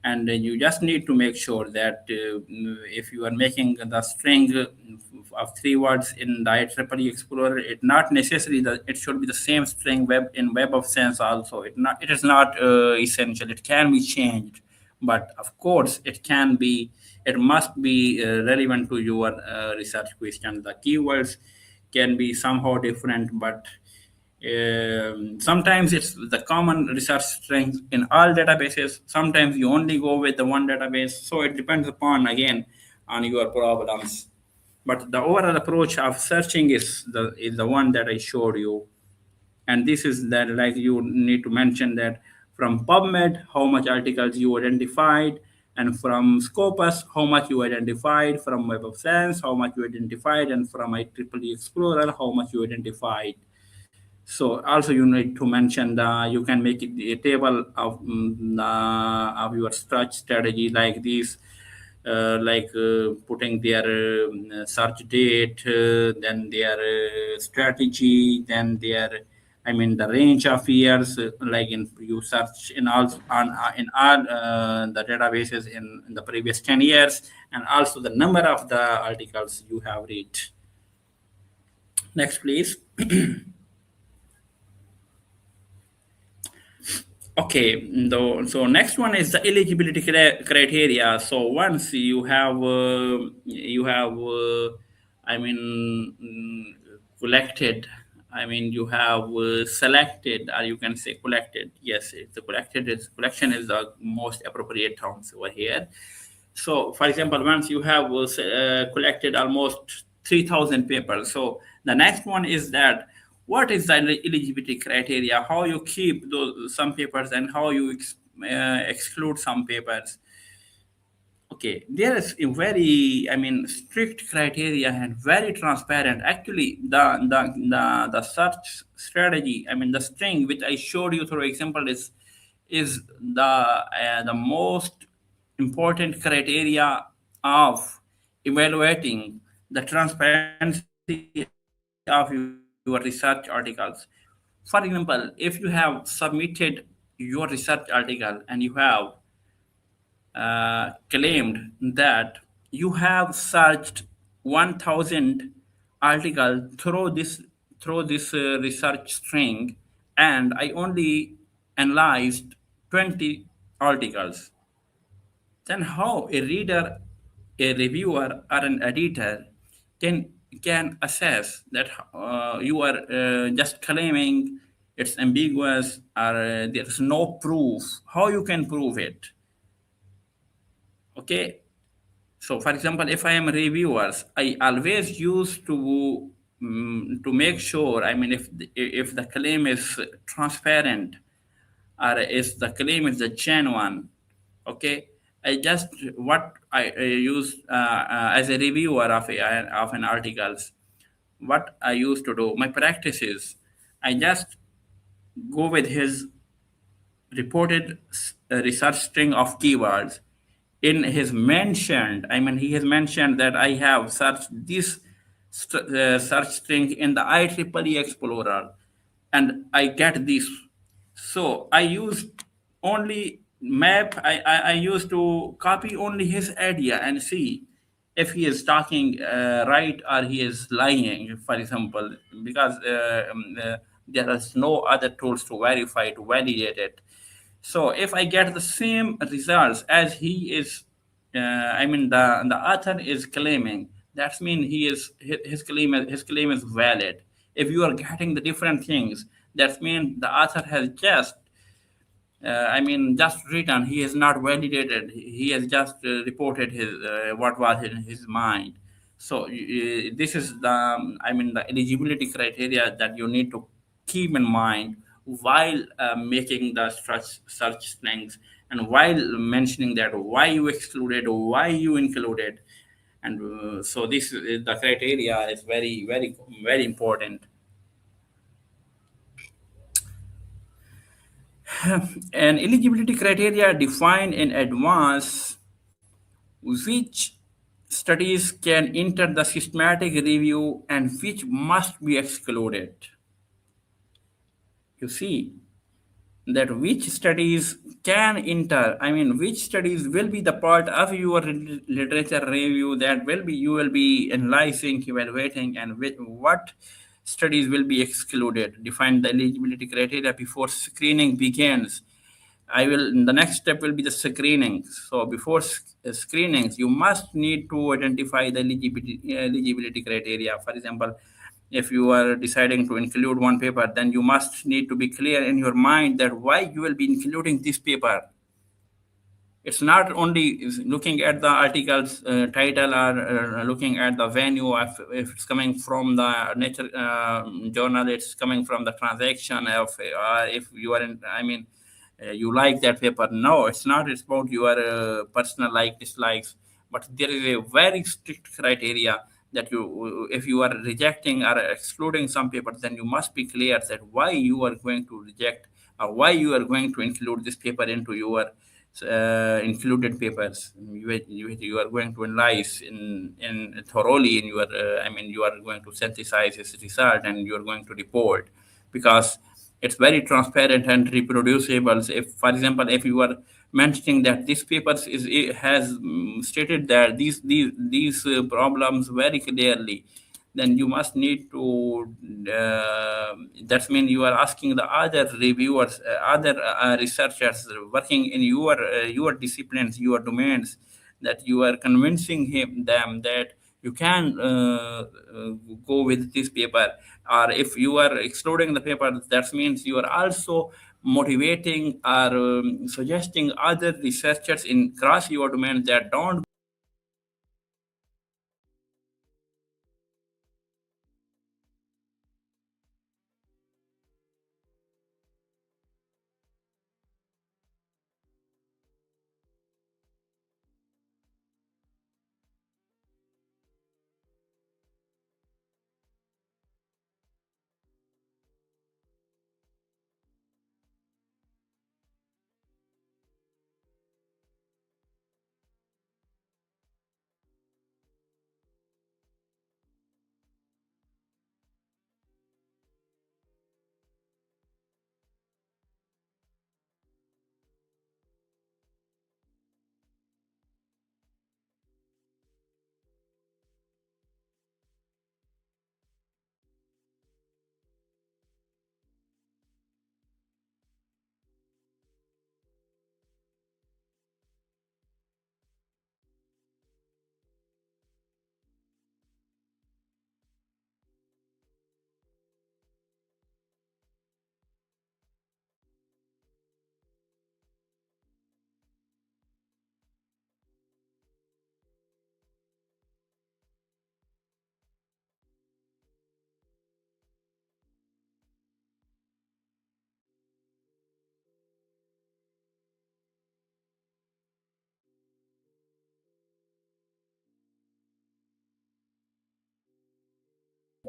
and you just need to make sure that if you are making the string of three words in the IEEE Explorer, it not necessarily that it should be the same string Web of Sense also. It is not essential. It can be changed, but of course it can be. It must be relevant to your research question. The keywords can be somehow different, but sometimes it's the common research strength in all databases. Sometimes you only go with the one database. So it depends upon again on your problems. But the overall approach of searching is the one that I showed you. And this is that, like, you need to mention that from PubMed how much articles you identified, and from Scopus how much you identified, from Web of Science how much you identified, and from IEEE Explorer how much you identified. So also you need to mention you can make it a table of your search strategy like this, like putting their search date, then their strategy, then their, I mean, the range of years, like in you search in all the databases in the previous 10 years, and also the number of the articles you have read. Next, please. Okay, so next one is the eligibility criteria. So once I mean, collected, I mean, you have selected, or you can say collected. Yes, it's the collection is the most appropriate terms over here. So, for example, once you have collected almost 3,000 papers, so the next one is that what is the eligibility criteria, how you keep those some papers, and how you exclude some papers. Okay, there is a very, I mean, strict criteria and very transparent. Actually, the search strategy, I mean, the string which I showed you through example is the most important criteria of evaluating the transparency of your research articles. For example, if you have submitted your research article and you have claimed that you have searched 1000 articles through this research string, and I only analyzed 20 articles, then how a reader, a reviewer, or an editor can can assess that you are just claiming it's ambiguous, or there is no proof? How you can prove it? Okay, so for example, if I am reviewers, I always used to make sure, I mean, if the claim is transparent, or if the claim is the genuine. Okay, I just what I use as a reviewer of an articles, what I used to do, my practice is I just go with his reported research string of keywords. In his mentioned, I mean, he has mentioned that I have searched this search string in the IEEE Explorer, and I get this. So I use only map. I used to copy only his idea and see if he is talking right or he is lying, for example, because there is no other tools to verify, to validate it. So if I get the same results as he is, I mean, the author is claiming, that means his claim is valid. If you are getting the different things, that means the author has just I mean, just written. He has not validated. He has just reported what was in his mind. So this is I mean, the eligibility criteria that you need to keep in mind while making the search strings, and while mentioning that why you excluded or why you included. And so this the criteria is very, very, very important. And eligibility criteria define in advance which studies can enter the systematic review and which must be excluded. You see that which studies can enter, I mean, which studies will be the part of your literature review, that will be you will be analyzing, evaluating, and what studies will be excluded. Define the eligibility criteria before screening begins. I will. The next step will be the screenings. So before screenings, you must need to identify the eligibility criteria. For example, if you are deciding to include one paper, then you must need to be clear in your mind that why you will be including this paper. It's not only looking at the article's title, or looking at the venue, if it's coming from the nature journal, it's coming from the transaction of, if you are in, I mean, you like that paper. No, it's not. It's about your personal dislikes, but there is a very strict criteria that you, if you are rejecting or excluding some papers, then you must be clear that why you are going to reject, or why you are going to include this paper into your included papers. You are going to analyze in thoroughly in your, I mean, you are going to synthesize this result and you are going to report, because it's very transparent and reproducible. If, for example, if you are mentioning that this paper is, it has stated that these problems very clearly, then you must need to, that means you are asking the other reviewers, other researchers working in your disciplines, your domains, that you are convincing them that you can go with this paper. Or if you are excluding the paper, that means you are also motivating or suggesting other researchers in cross your domain that don't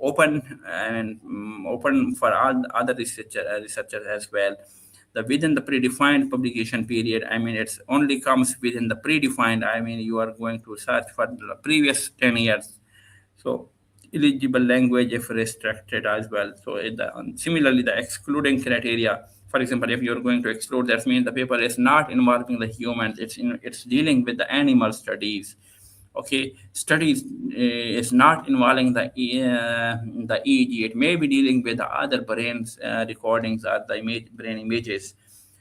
open, and open for all other researchers as well. The within the predefined publication period, I mean, it's only comes within the predefined. I mean, you are going to search for the previous 10 years. So eligible language if restricted as well. So similarly, the excluding criteria. For example, if you're going to exclude, that means the paper is not involving the humans. It's dealing with the animal studies. Okay, studies is not involving the EEG. It may be dealing with the other brains recordings or the brain images.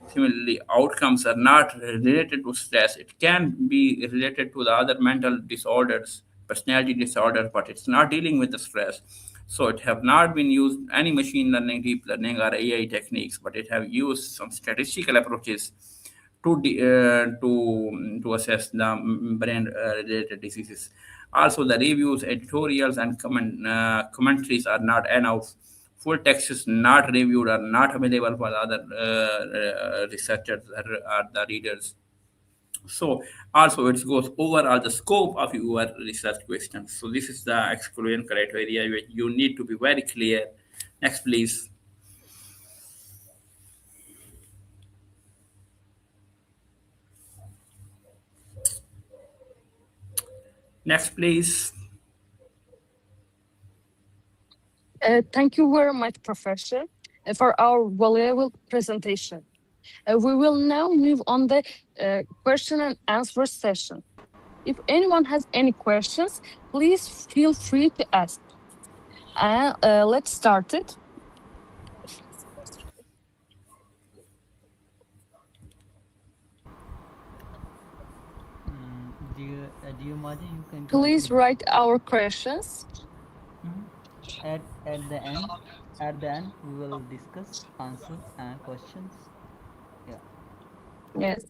Similarly, outcomes are not related to stress. It can be related to the other mental disorders, personality disorders, but it's not dealing with the stress. So it have not been used any machine learning, deep learning, or AI techniques, but it have used some statistical approaches to assess the brain related diseases. Also, the reviews, editorials, and commentaries are not enough. Full text is not reviewed or not available for other researchers or the readers. So also it goes overall the scope of your research questions. So this is the exclusion criteria which you need to be very clear. Next, please. Next, please. Thank you very much, Professor, for our valuable presentation. We will now move on the question and answer session. If anyone has any questions, please feel free to ask. Let's start it. Dear Maji, you can Please continue. write our questions. Mhm. At the end, we will discuss answers and questions. Yeah. Yes.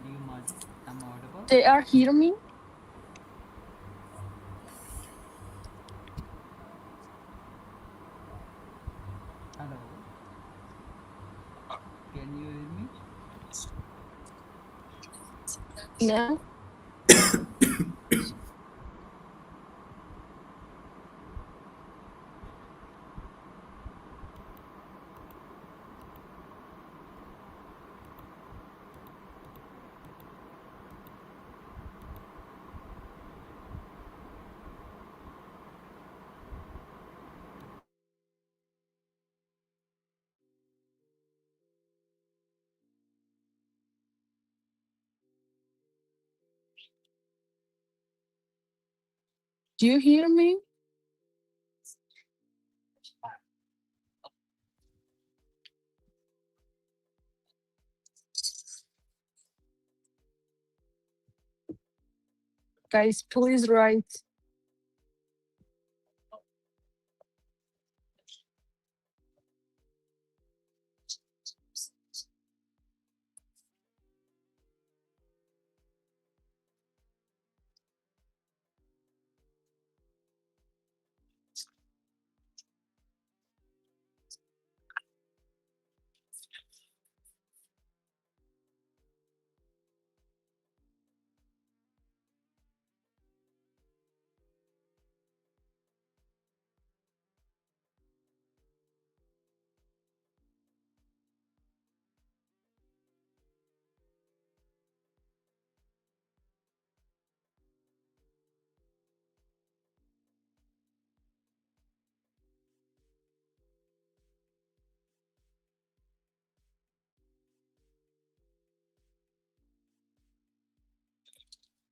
Dear Maji, I'm audible. They are hearing me? Hello. Can you hear me? No. Do you hear me? Guys, please write.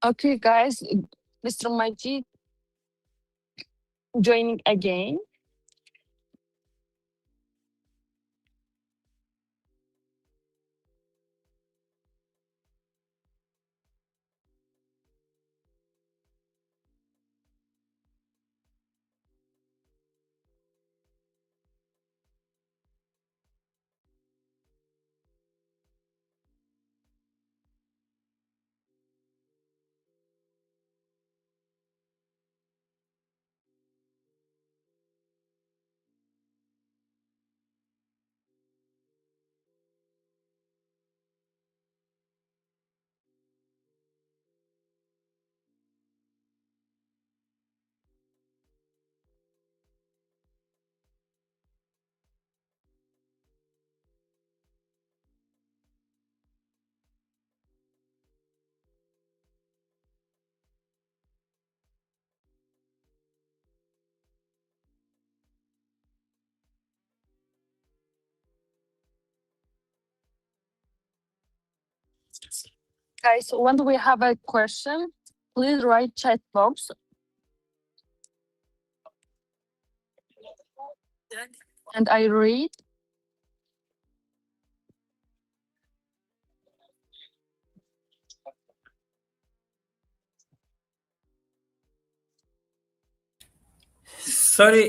Okay, guys, Mr. Majid joining again. Guys, when we have a question, please write chat box and I read. Sorry,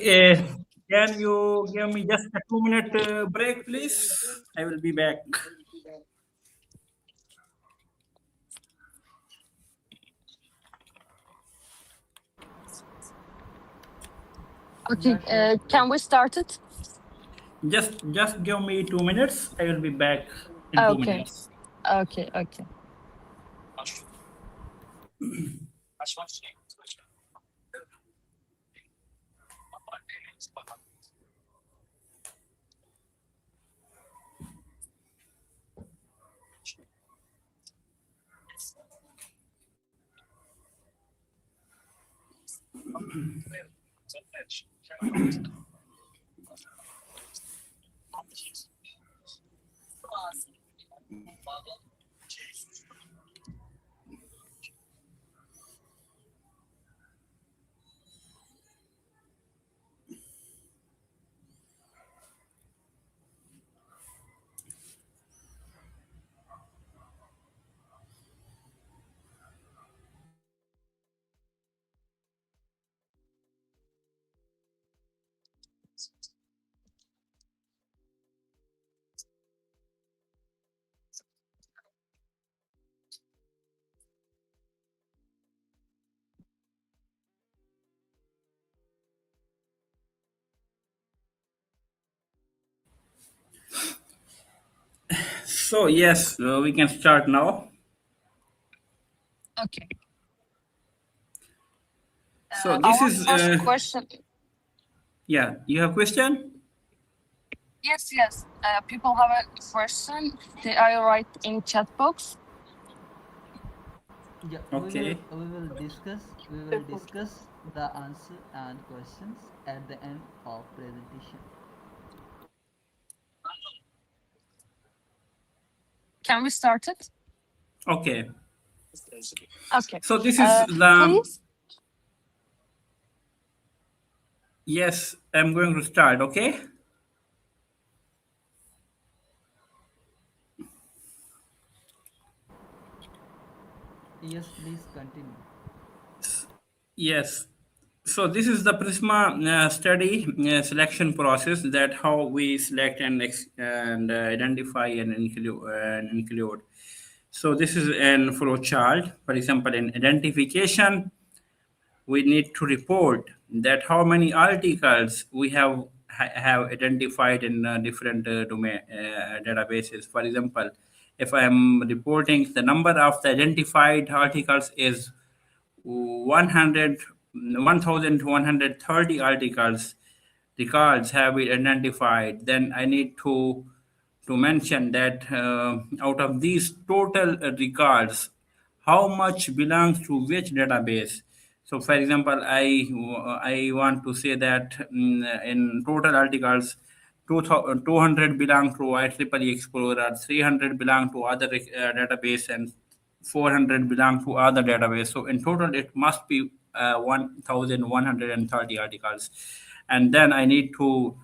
can you give me just a 2 minute break, please? I will be back. Okay, can we start it? Just give me 2 minutes. I will be back in two Okay, minutes. okay. So yes, we can start now. Okay. So this Our is first question. yeah. You have question? Yes. People have a question. They are write in chat box. Yeah, Okay. we will discuss the answer and questions at the end of presentation. Can we start it? Okay. Okay. So this is the Please. yes. I'm going to start. Okay. Yes, please continue. Yes. So this is the Prisma study selection process, that how we select and identify and include. So this is an flow chart. For example, in identification, we need to report that how many articles we have identified in different domain databases. For example, if I am reporting the number of the identified articles is 100 1130 articles records have been identified, then I need to mention that out of these total records, how much belongs to which database. So for example, I want to say that in total articles, 200 belong to IEEE Explorer, 300 belong to other database, and 400 belong to other database. So in total, it must be 1,130 articles. And then I need to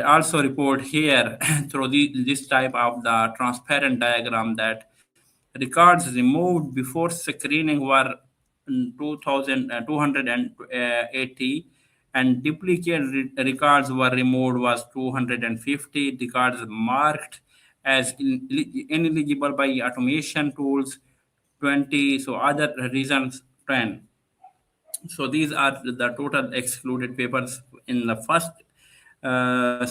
also report here through this type of the transparent diagram that records removed before screening were 2,280, and duplicate records were removed was 250. Records marked as ineligible by automation tools 20. So other reasons 10. So these are the total excluded papers in the first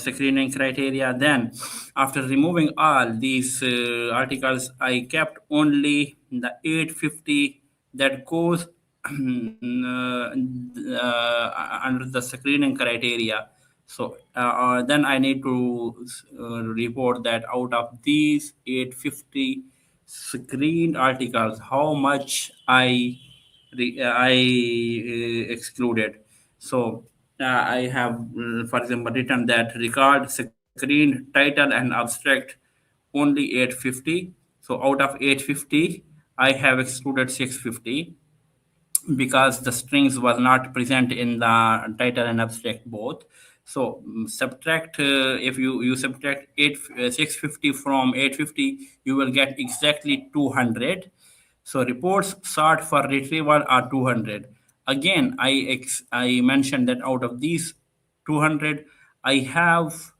screening criteria. Then, after removing all these articles, I kept only the 850 that goes under the screening criteria. So then I need to report that out of these 850 screened articles, how much I excluded. So I have, for example, written that record screen title and abstract only 850. So out of 850, I have excluded 650 because the strings was not present in the title and abstract both. So subtract, if you subtract 650 from 850, you will get exactly 200. So reports sought for retrieval are 200. Again, I mentioned that out of these 200, I have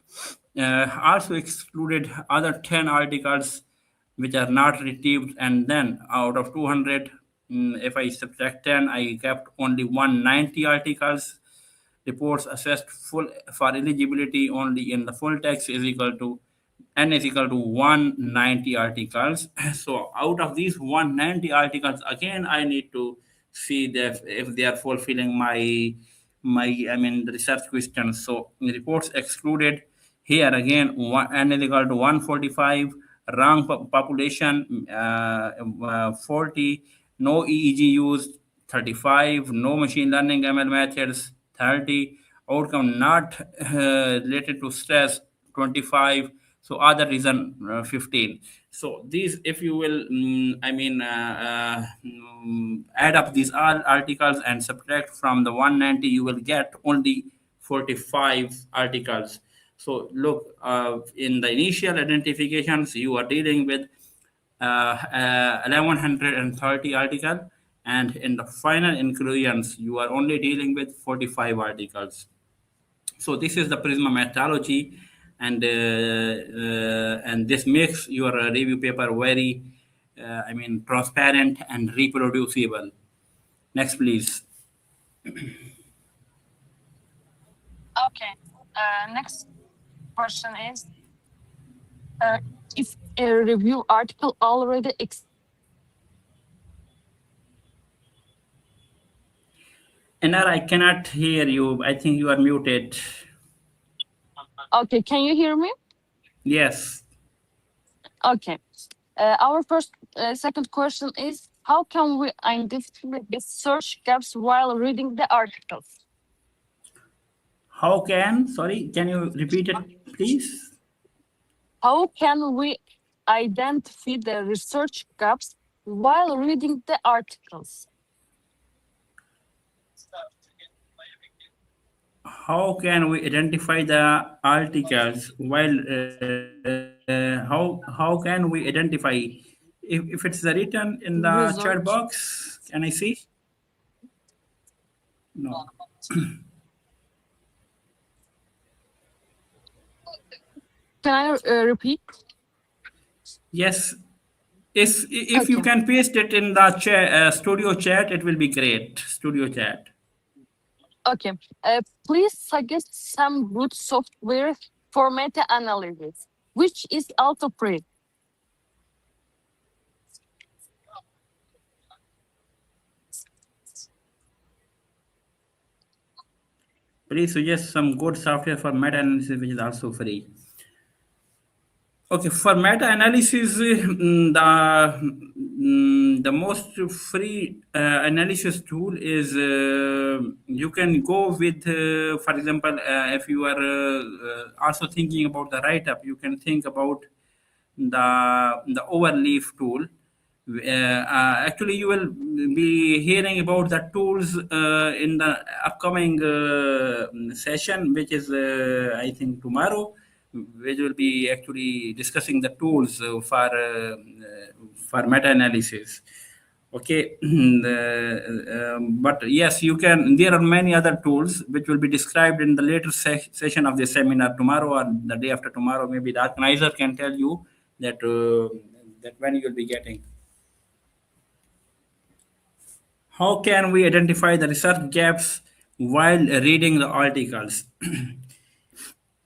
also excluded other 10 articles which are not retrieved, and then out of 200, if I subtract 10, I kept only 190 articles. Reports assessed full for eligibility only in the full text is equal to n is equal to 190 articles. So out of these 190 articles, again I need to see that if they are fulfilling my the research questions. So reports excluded here again, n is equal to 145, wrong population 40, no EEG used 35, no machine learning ML methods 30, outcome not related to stress 25, so other reason 15. So these, if you will add up these all articles and subtract from the 190, you will get only 45 articles. So look, in the initial identifications you are dealing with 1130 article, and in the final inclusions you are only dealing with 45 articles. So this is the Prisma methodology, and this makes your review paper very transparent and reproducible. Next please. Okay. Next question is, if a review article already Anar, I cannot hear you. I think you are muted. Okay, can you hear me? Yes. Okay. Our second question is, how can we identify the search gaps while reading the articles? How can, sorry, can you repeat it, please? How can we identify the research gaps while reading the articles? How can we identify the articles while how can we identify if it's written in the chat Research. box? Can I see? No. Can I repeat? Yes. If you Okay. can paste it in the studio chat, it will be great. Studio chat. Okay. Please suggest some good software for meta-analysis, which is also free. Please suggest some good software for meta analysis, which is also free. Okay, for meta analysis, the most free analysis tool is you can go with, for example, if you are also thinking about the write up, you can think about the overleaf tool. Actually, you will be hearing about the tools in the upcoming session, which is I think tomorrow, which will be actually discussing the tools for meta analysis. Okay, but yes, you can. There are many other tools which will be described in the later session of the seminar tomorrow or the day after tomorrow. Maybe the organizer can tell you that that when you will be getting. How can we identify the research gaps while reading the articles?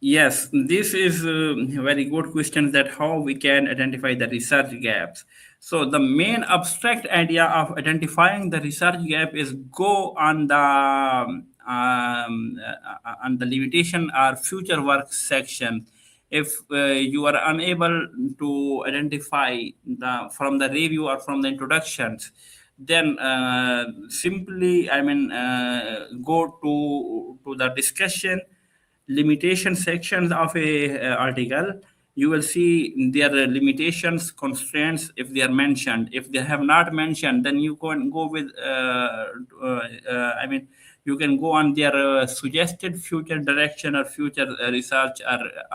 Yes, this is a very good question, that how we can identify the research gaps. So the main abstract idea of identifying the research gap is go on the limitation or future work section. If you are unable to identify the from the review or from the introductions, then simply go to the discussion limitation sections of a article. you will see their limitations, constraints if they are mentioned. If they have not mentioned, then you can go with I mean, you can go on their suggested future direction or future research,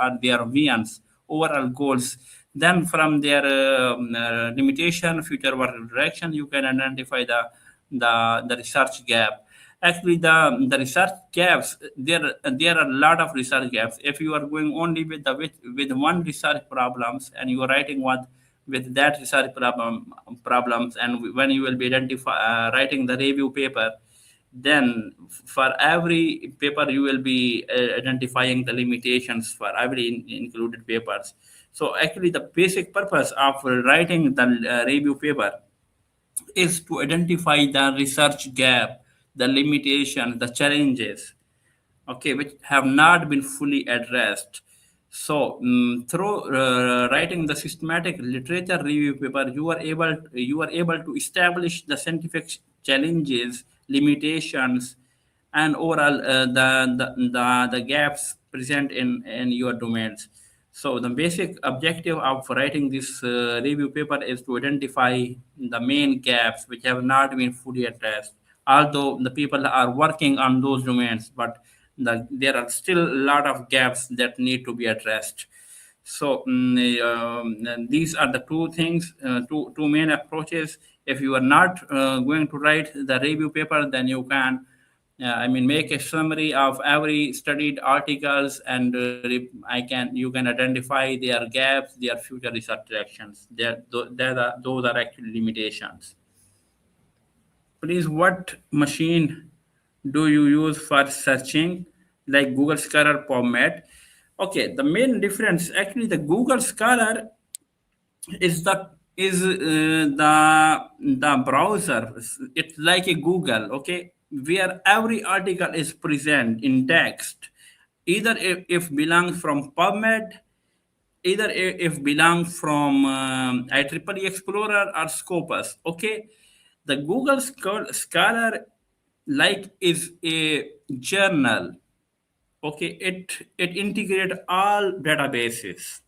or their visions, overall goals. Then from their limitation, future work direction, you can identify the research gap. Actually, the research gaps, there are a lot of research gaps. If you are going only with one research problems, and you are writing one with that research problems, and when you will be writing the review paper, then for every paper you will be identifying the limitations for every included papers. So actually, the basic purpose of writing the review paper is to identify the research gap, the limitations, the challenges, okay, which have not been fully addressed. So, through writing the systematic literature review paper, you are able to establish the scientific challenges, limitations, and overall the gaps present in your domains. So the basic objective of writing this review paper is to identify the main gaps which have not been fully addressed. Although the people are working on those domains, but there are still a lot of gaps that need to be addressed. So these are the two things, two main approaches. If you are not going to write the review paper, then you can, I mean, make a summary of every studied articles, and you can identify their gaps, their future research directions. Those are actually limitations. Please, what machine do you use for searching, like Google Scholar, PubMed? Okay, the main difference, actually, the Google Scholar is the browser. It's like a Google, okay, where every article is present in text, either if belongs from PubMed, either if belong from IEEE Explorer or Scopus. Okay, the Google Scholar, like, is a journal. Okay, it integrate all databases.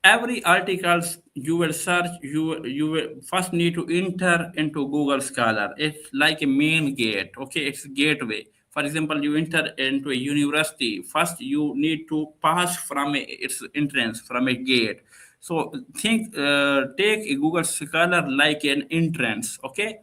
Every articles you will search, you will first need to enter into Google Scholar. It's like a main gate. Okay, it's gateway. For example, you enter into a university, first you need to pass from its entrance from a gate. So take a Google Scholar like an entrance. Okay,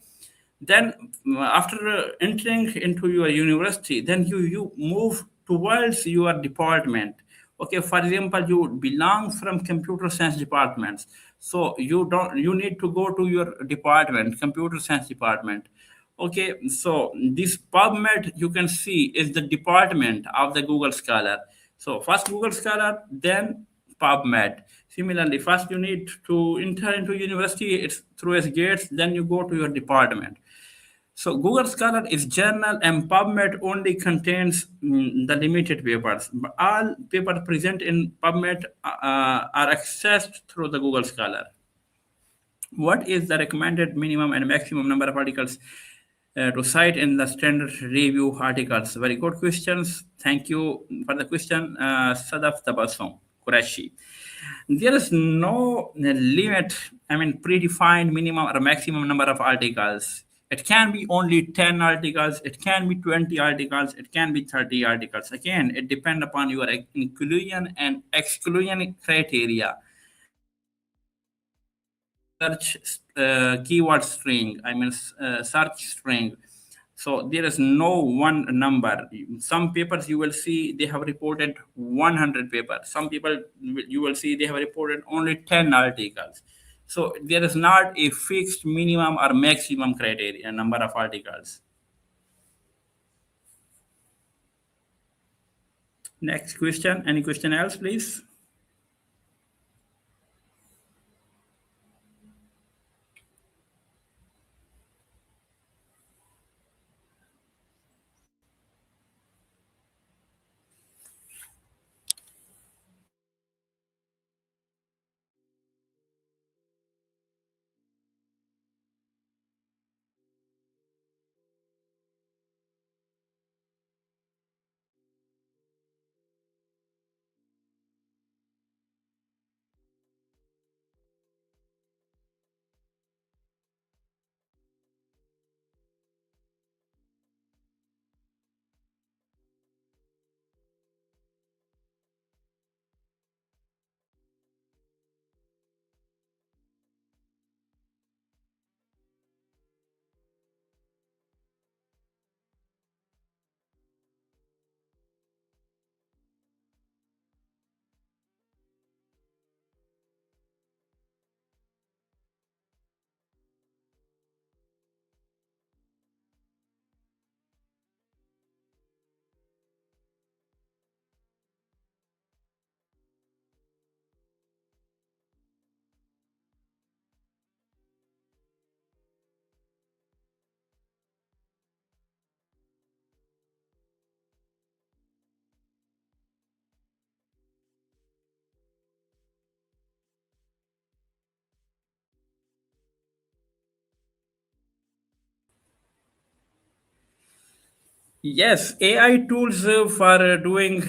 then after entering into your university, then you move towards your department. Okay, for example, you belong from computer science departments, so you need to go to your department, computer science department. Okay, so this PubMed, you can see, is the department of the Google Scholar. So first Google Scholar, then PubMed. Similarly, first you need to enter into university, it's through its gates, then you go to your department. So Google Scholar is journal, and PubMed only contains the limited papers. But all papers present in PubMed are accessed through the Google Scholar. What is the recommended minimum and maximum number of articles to cite in the standard review articles? Very good questions. Thank you for the question, Sadaf Tabassum Qureshi. There is no limit, I mean, predefined minimum or maximum number of articles. It can be only 10 articles, it can be 20 articles, it can be 30 articles. Again, it depends upon your inclusion and exclusion criteria. Search keyword string, I mean, search string. So there is no one number. Some papers you will see they have reported 100 papers. Some people you will see they have reported only 10 articles. So there is not a fixed minimum or maximum criteria number of articles. Next question. Any question else, please? Yes, AI tools for doing,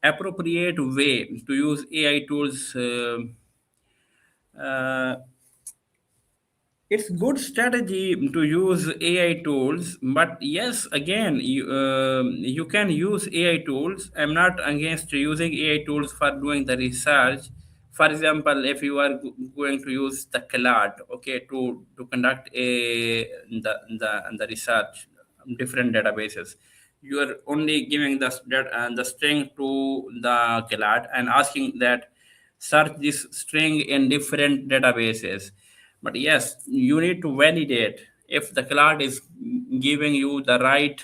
appropriate way to use AI tools. Uh, it's good strategy to use AI tools, but yes, again, you can use AI tools. I'm not against using AI tools for doing the research. For example, if you are going to use the cloud, okay, to conduct the research, different databases, you are only giving the string to the cloud and asking that search this string in different databases. But yes, you need to validate if the cloud is giving you the right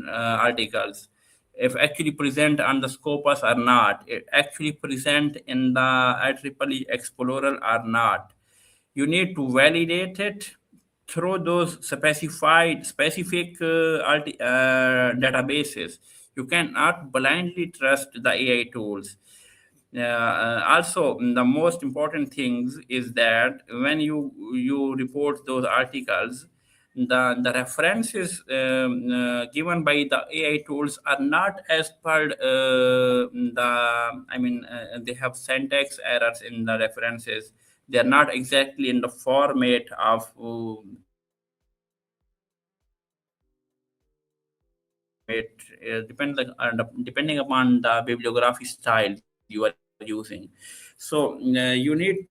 articles, if actually present on the Scopus or not, it actually present in the IEEE Explorer or not. You need to validate it through those specific databases. You cannot blindly trust the AI tools. Also, the most important things is that when you report those articles, the references given by the AI tools are not as per they have syntax errors in the references. They are not exactly in the format of depending upon the bibliography style you are using. So you need to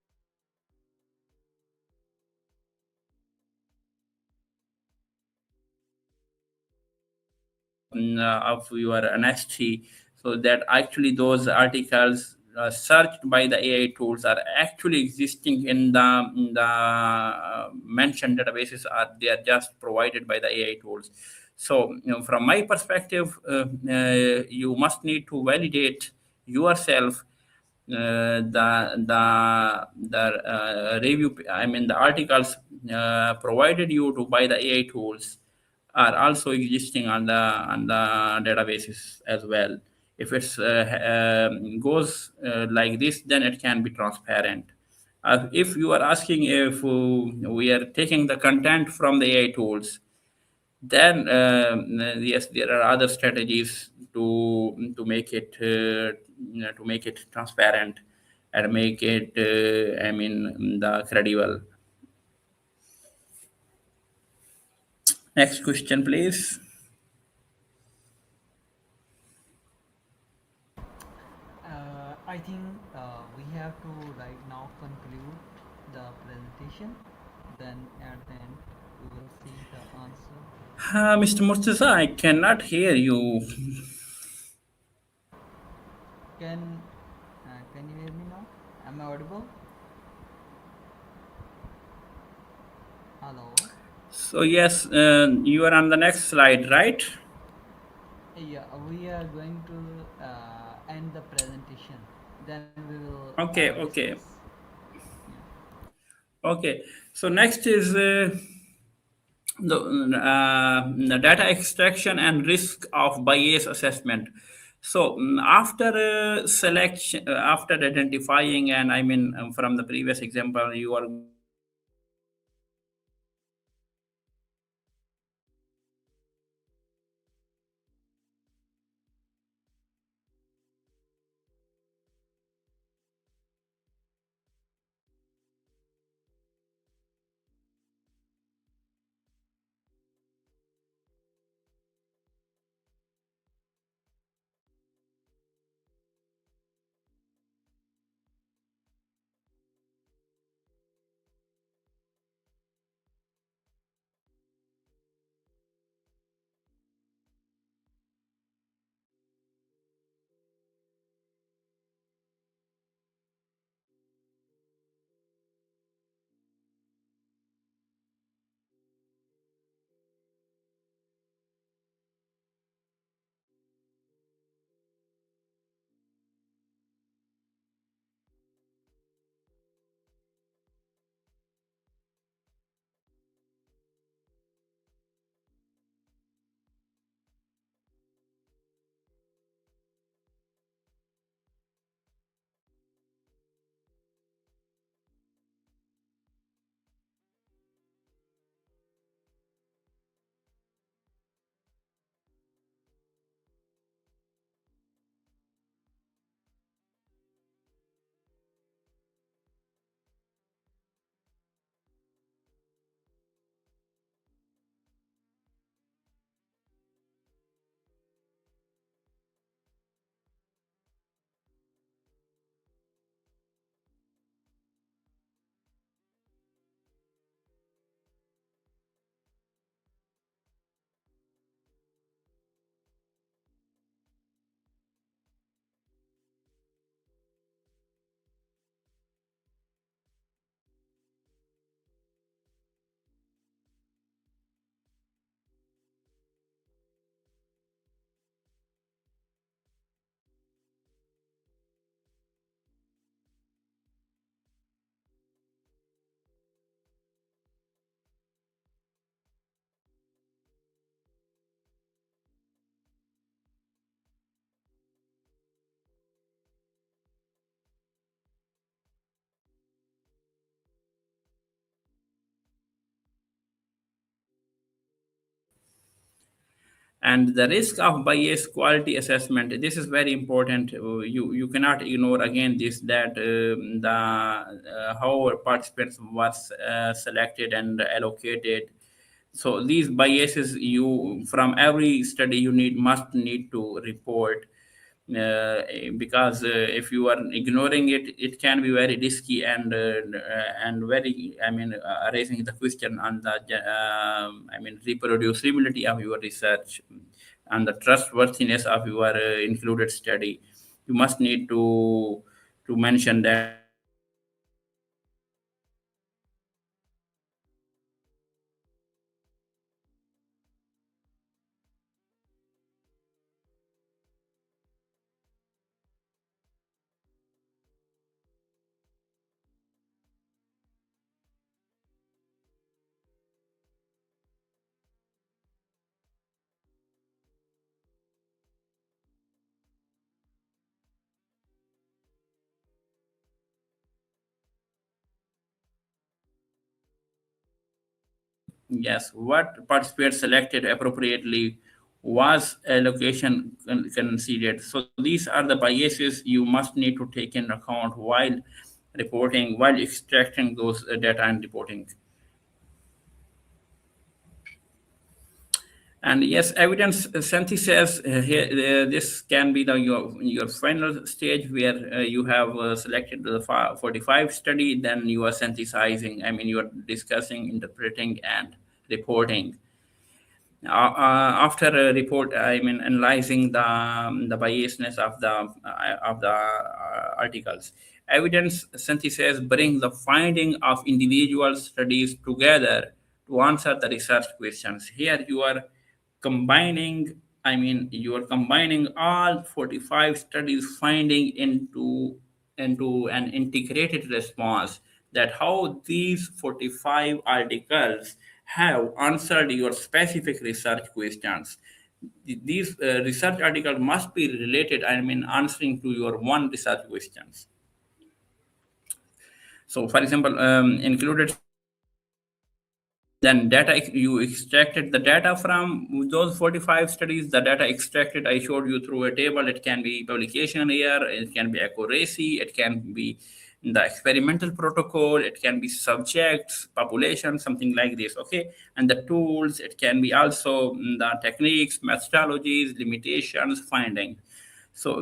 validate of your NST, so that actually those articles searched by the AI tools are actually existing in the mentioned databases, or they are just provided by the AI tools. So, from my perspective, you must need to validate yourself the review. I mean, the articles provided you to by the AI tools are also existing on the databases as well. If it's goes like this, then it can be transparent. If you are asking if we are taking the content from the AI tools, then yes, there are other strategies to make it transparent and make it the credible. Next question, please. I think we have to right now conclude the presentation. Then at the end we will see the answer. Mr. Murtaza, I cannot hear you. Can you hear me now? Am I audible? Hello. So yes, you are on the next slide, right? Yeah, we are going to end the presentation. Then we will Okay, discuss. okay, okay. So next is the data extraction and risk of bias assessment. So after selection, after identifying, and from the previous example, you are going to select And the risk of bias quality assessment, this is very important. You cannot ignore again this, that the how participants was selected and allocated. So these biases, you from every study you must need to report, because if you are ignoring it, it can be very risky, and very, I mean, raising the question on the I mean, reproducibility of your research and the trustworthiness of your included study. You must need to mention that yes, what participants selected appropriately was allocation considered. So these are the biases you must need to take in account while reporting, while extracting those data and reporting. And yes, evidence synthesis, here, this can be your final stage where you have selected the 45 study, then you are synthesizing, I mean, you are discussing, interpreting, and reporting. After a report, I mean, analyzing the biasness of the articles, evidence synthesis brings the finding of individual studies together to answer the research questions. Here you are combining, I mean, you are combining all 45 studies finding into an integrated response, that how these 45 articles have answered your specific research questions. These research articles must be related, I mean, answering to your one research questions. So for example, included studies, then data, you extracted the data from those 45 studies. The data extracted, I showed you through a table. It can be publication year, it can be accuracy, it can be the experimental protocol, it can be subjects, population, something like this. Okay, and the tools, it can be also the techniques, methodologies, limitations, finding. So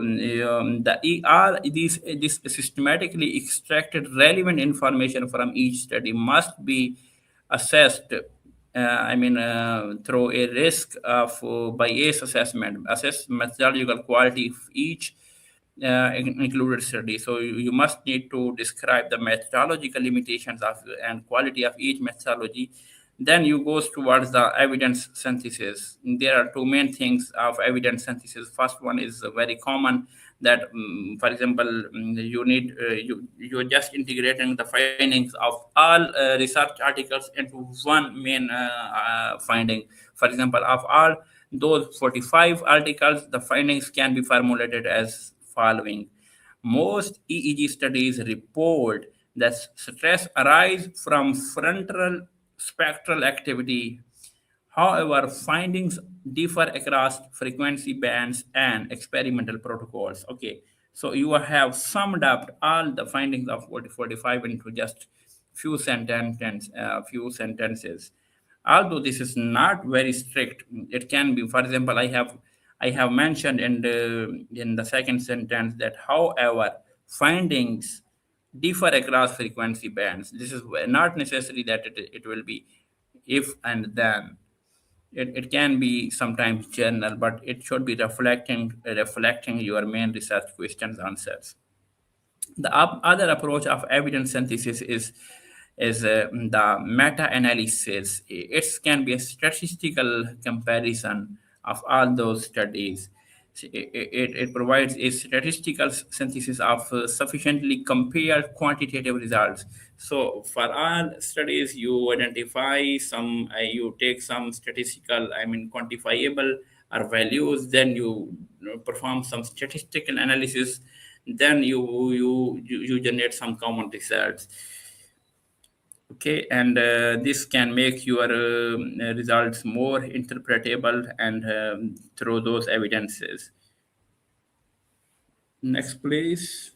all this systematically extracted relevant information from each study must be assessed. I mean, through a risk of bias assessment, assess methodological quality of each included study. So you must need to describe the methodological limitations of and quality of each methodology. Then you goes towards the evidence synthesis. There are two main things of evidence synthesis. First one is very common, that for example, you're just integrating the findings of all research articles into one main finding. For example, of all those 45 articles, the findings can be formulated as following. Most EEG studies report that stress arises from frontal spectral activity. However, findings differ across frequency bands and experimental protocols. Okay, so you have summed up all the findings of 45 into just few sentences. Although this is not very strict, it can be. For example, I have mentioned in the second sentence that, however, findings differ across frequency bands. This is not necessary that it will be if and then. It can be sometimes general, but it should be reflecting your main research questions answers. The other approach of evidence synthesis is the meta-analysis. It can be a statistical comparison of all those studies. It provides a statistical synthesis of sufficiently compared quantitative results. So for all studies, you identify some, you take some statistical, I mean, quantifiable or values, then you perform some statistical analysis, then you generate some common results. Okay, and this can make your results more interpretable and through those evidences. Next, please.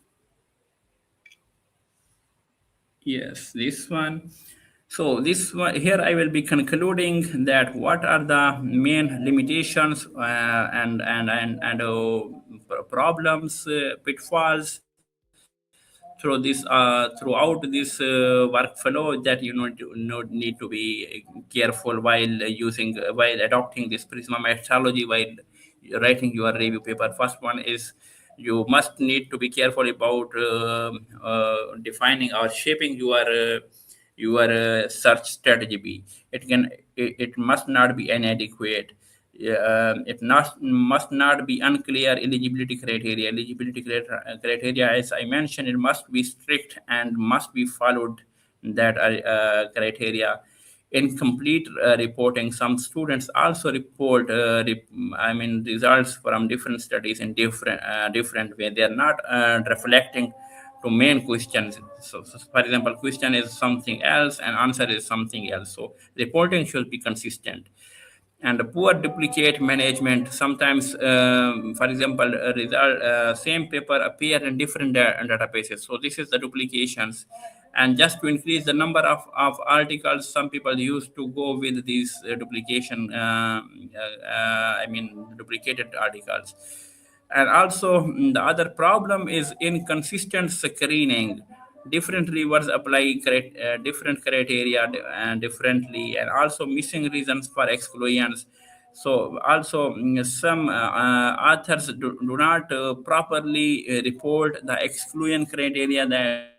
Yes, this one. So this one here, I will be concluding that what are the main limitations and problems, pitfalls through this throughout this workflow that you need to be careful while using while adopting this Prisma methodology while writing your review paper. First one is you must need to be careful about defining or shaping your search strategy be. It must not be inadequate. It must not be unclear eligibility criteria. Criteria, as I mentioned, it must be strict and must be followed. That criteria. Incomplete reporting. Some students also report, results from different studies in different way. They are not reflecting to main questions. So, for example, question is something else and answer is something else. So reporting should be consistent. And poor duplicate management. Sometimes, for example, same paper appear in different databases. So this is the duplications. And just to increase the number of articles, some people used to go with these duplicated articles. And also, the other problem is inconsistent screening. Different reviewers apply different criteria differently, and also missing reasons for exclusions. So also, some authors do not properly report the exclusion criteria that they used to use in their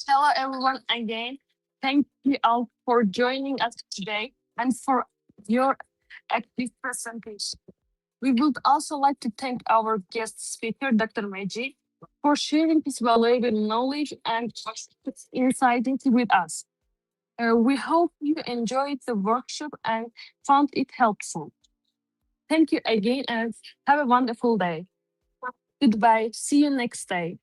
Hello, everyone, again. Thank you all for joining us today and for your active presentation. We would also like to thank our guest speaker, Dr. Meji, for sharing his valuable knowledge and insights with us. We hope you enjoyed the workshop and found it helpful. Thank you again and have a wonderful day. Goodbye. See you next day.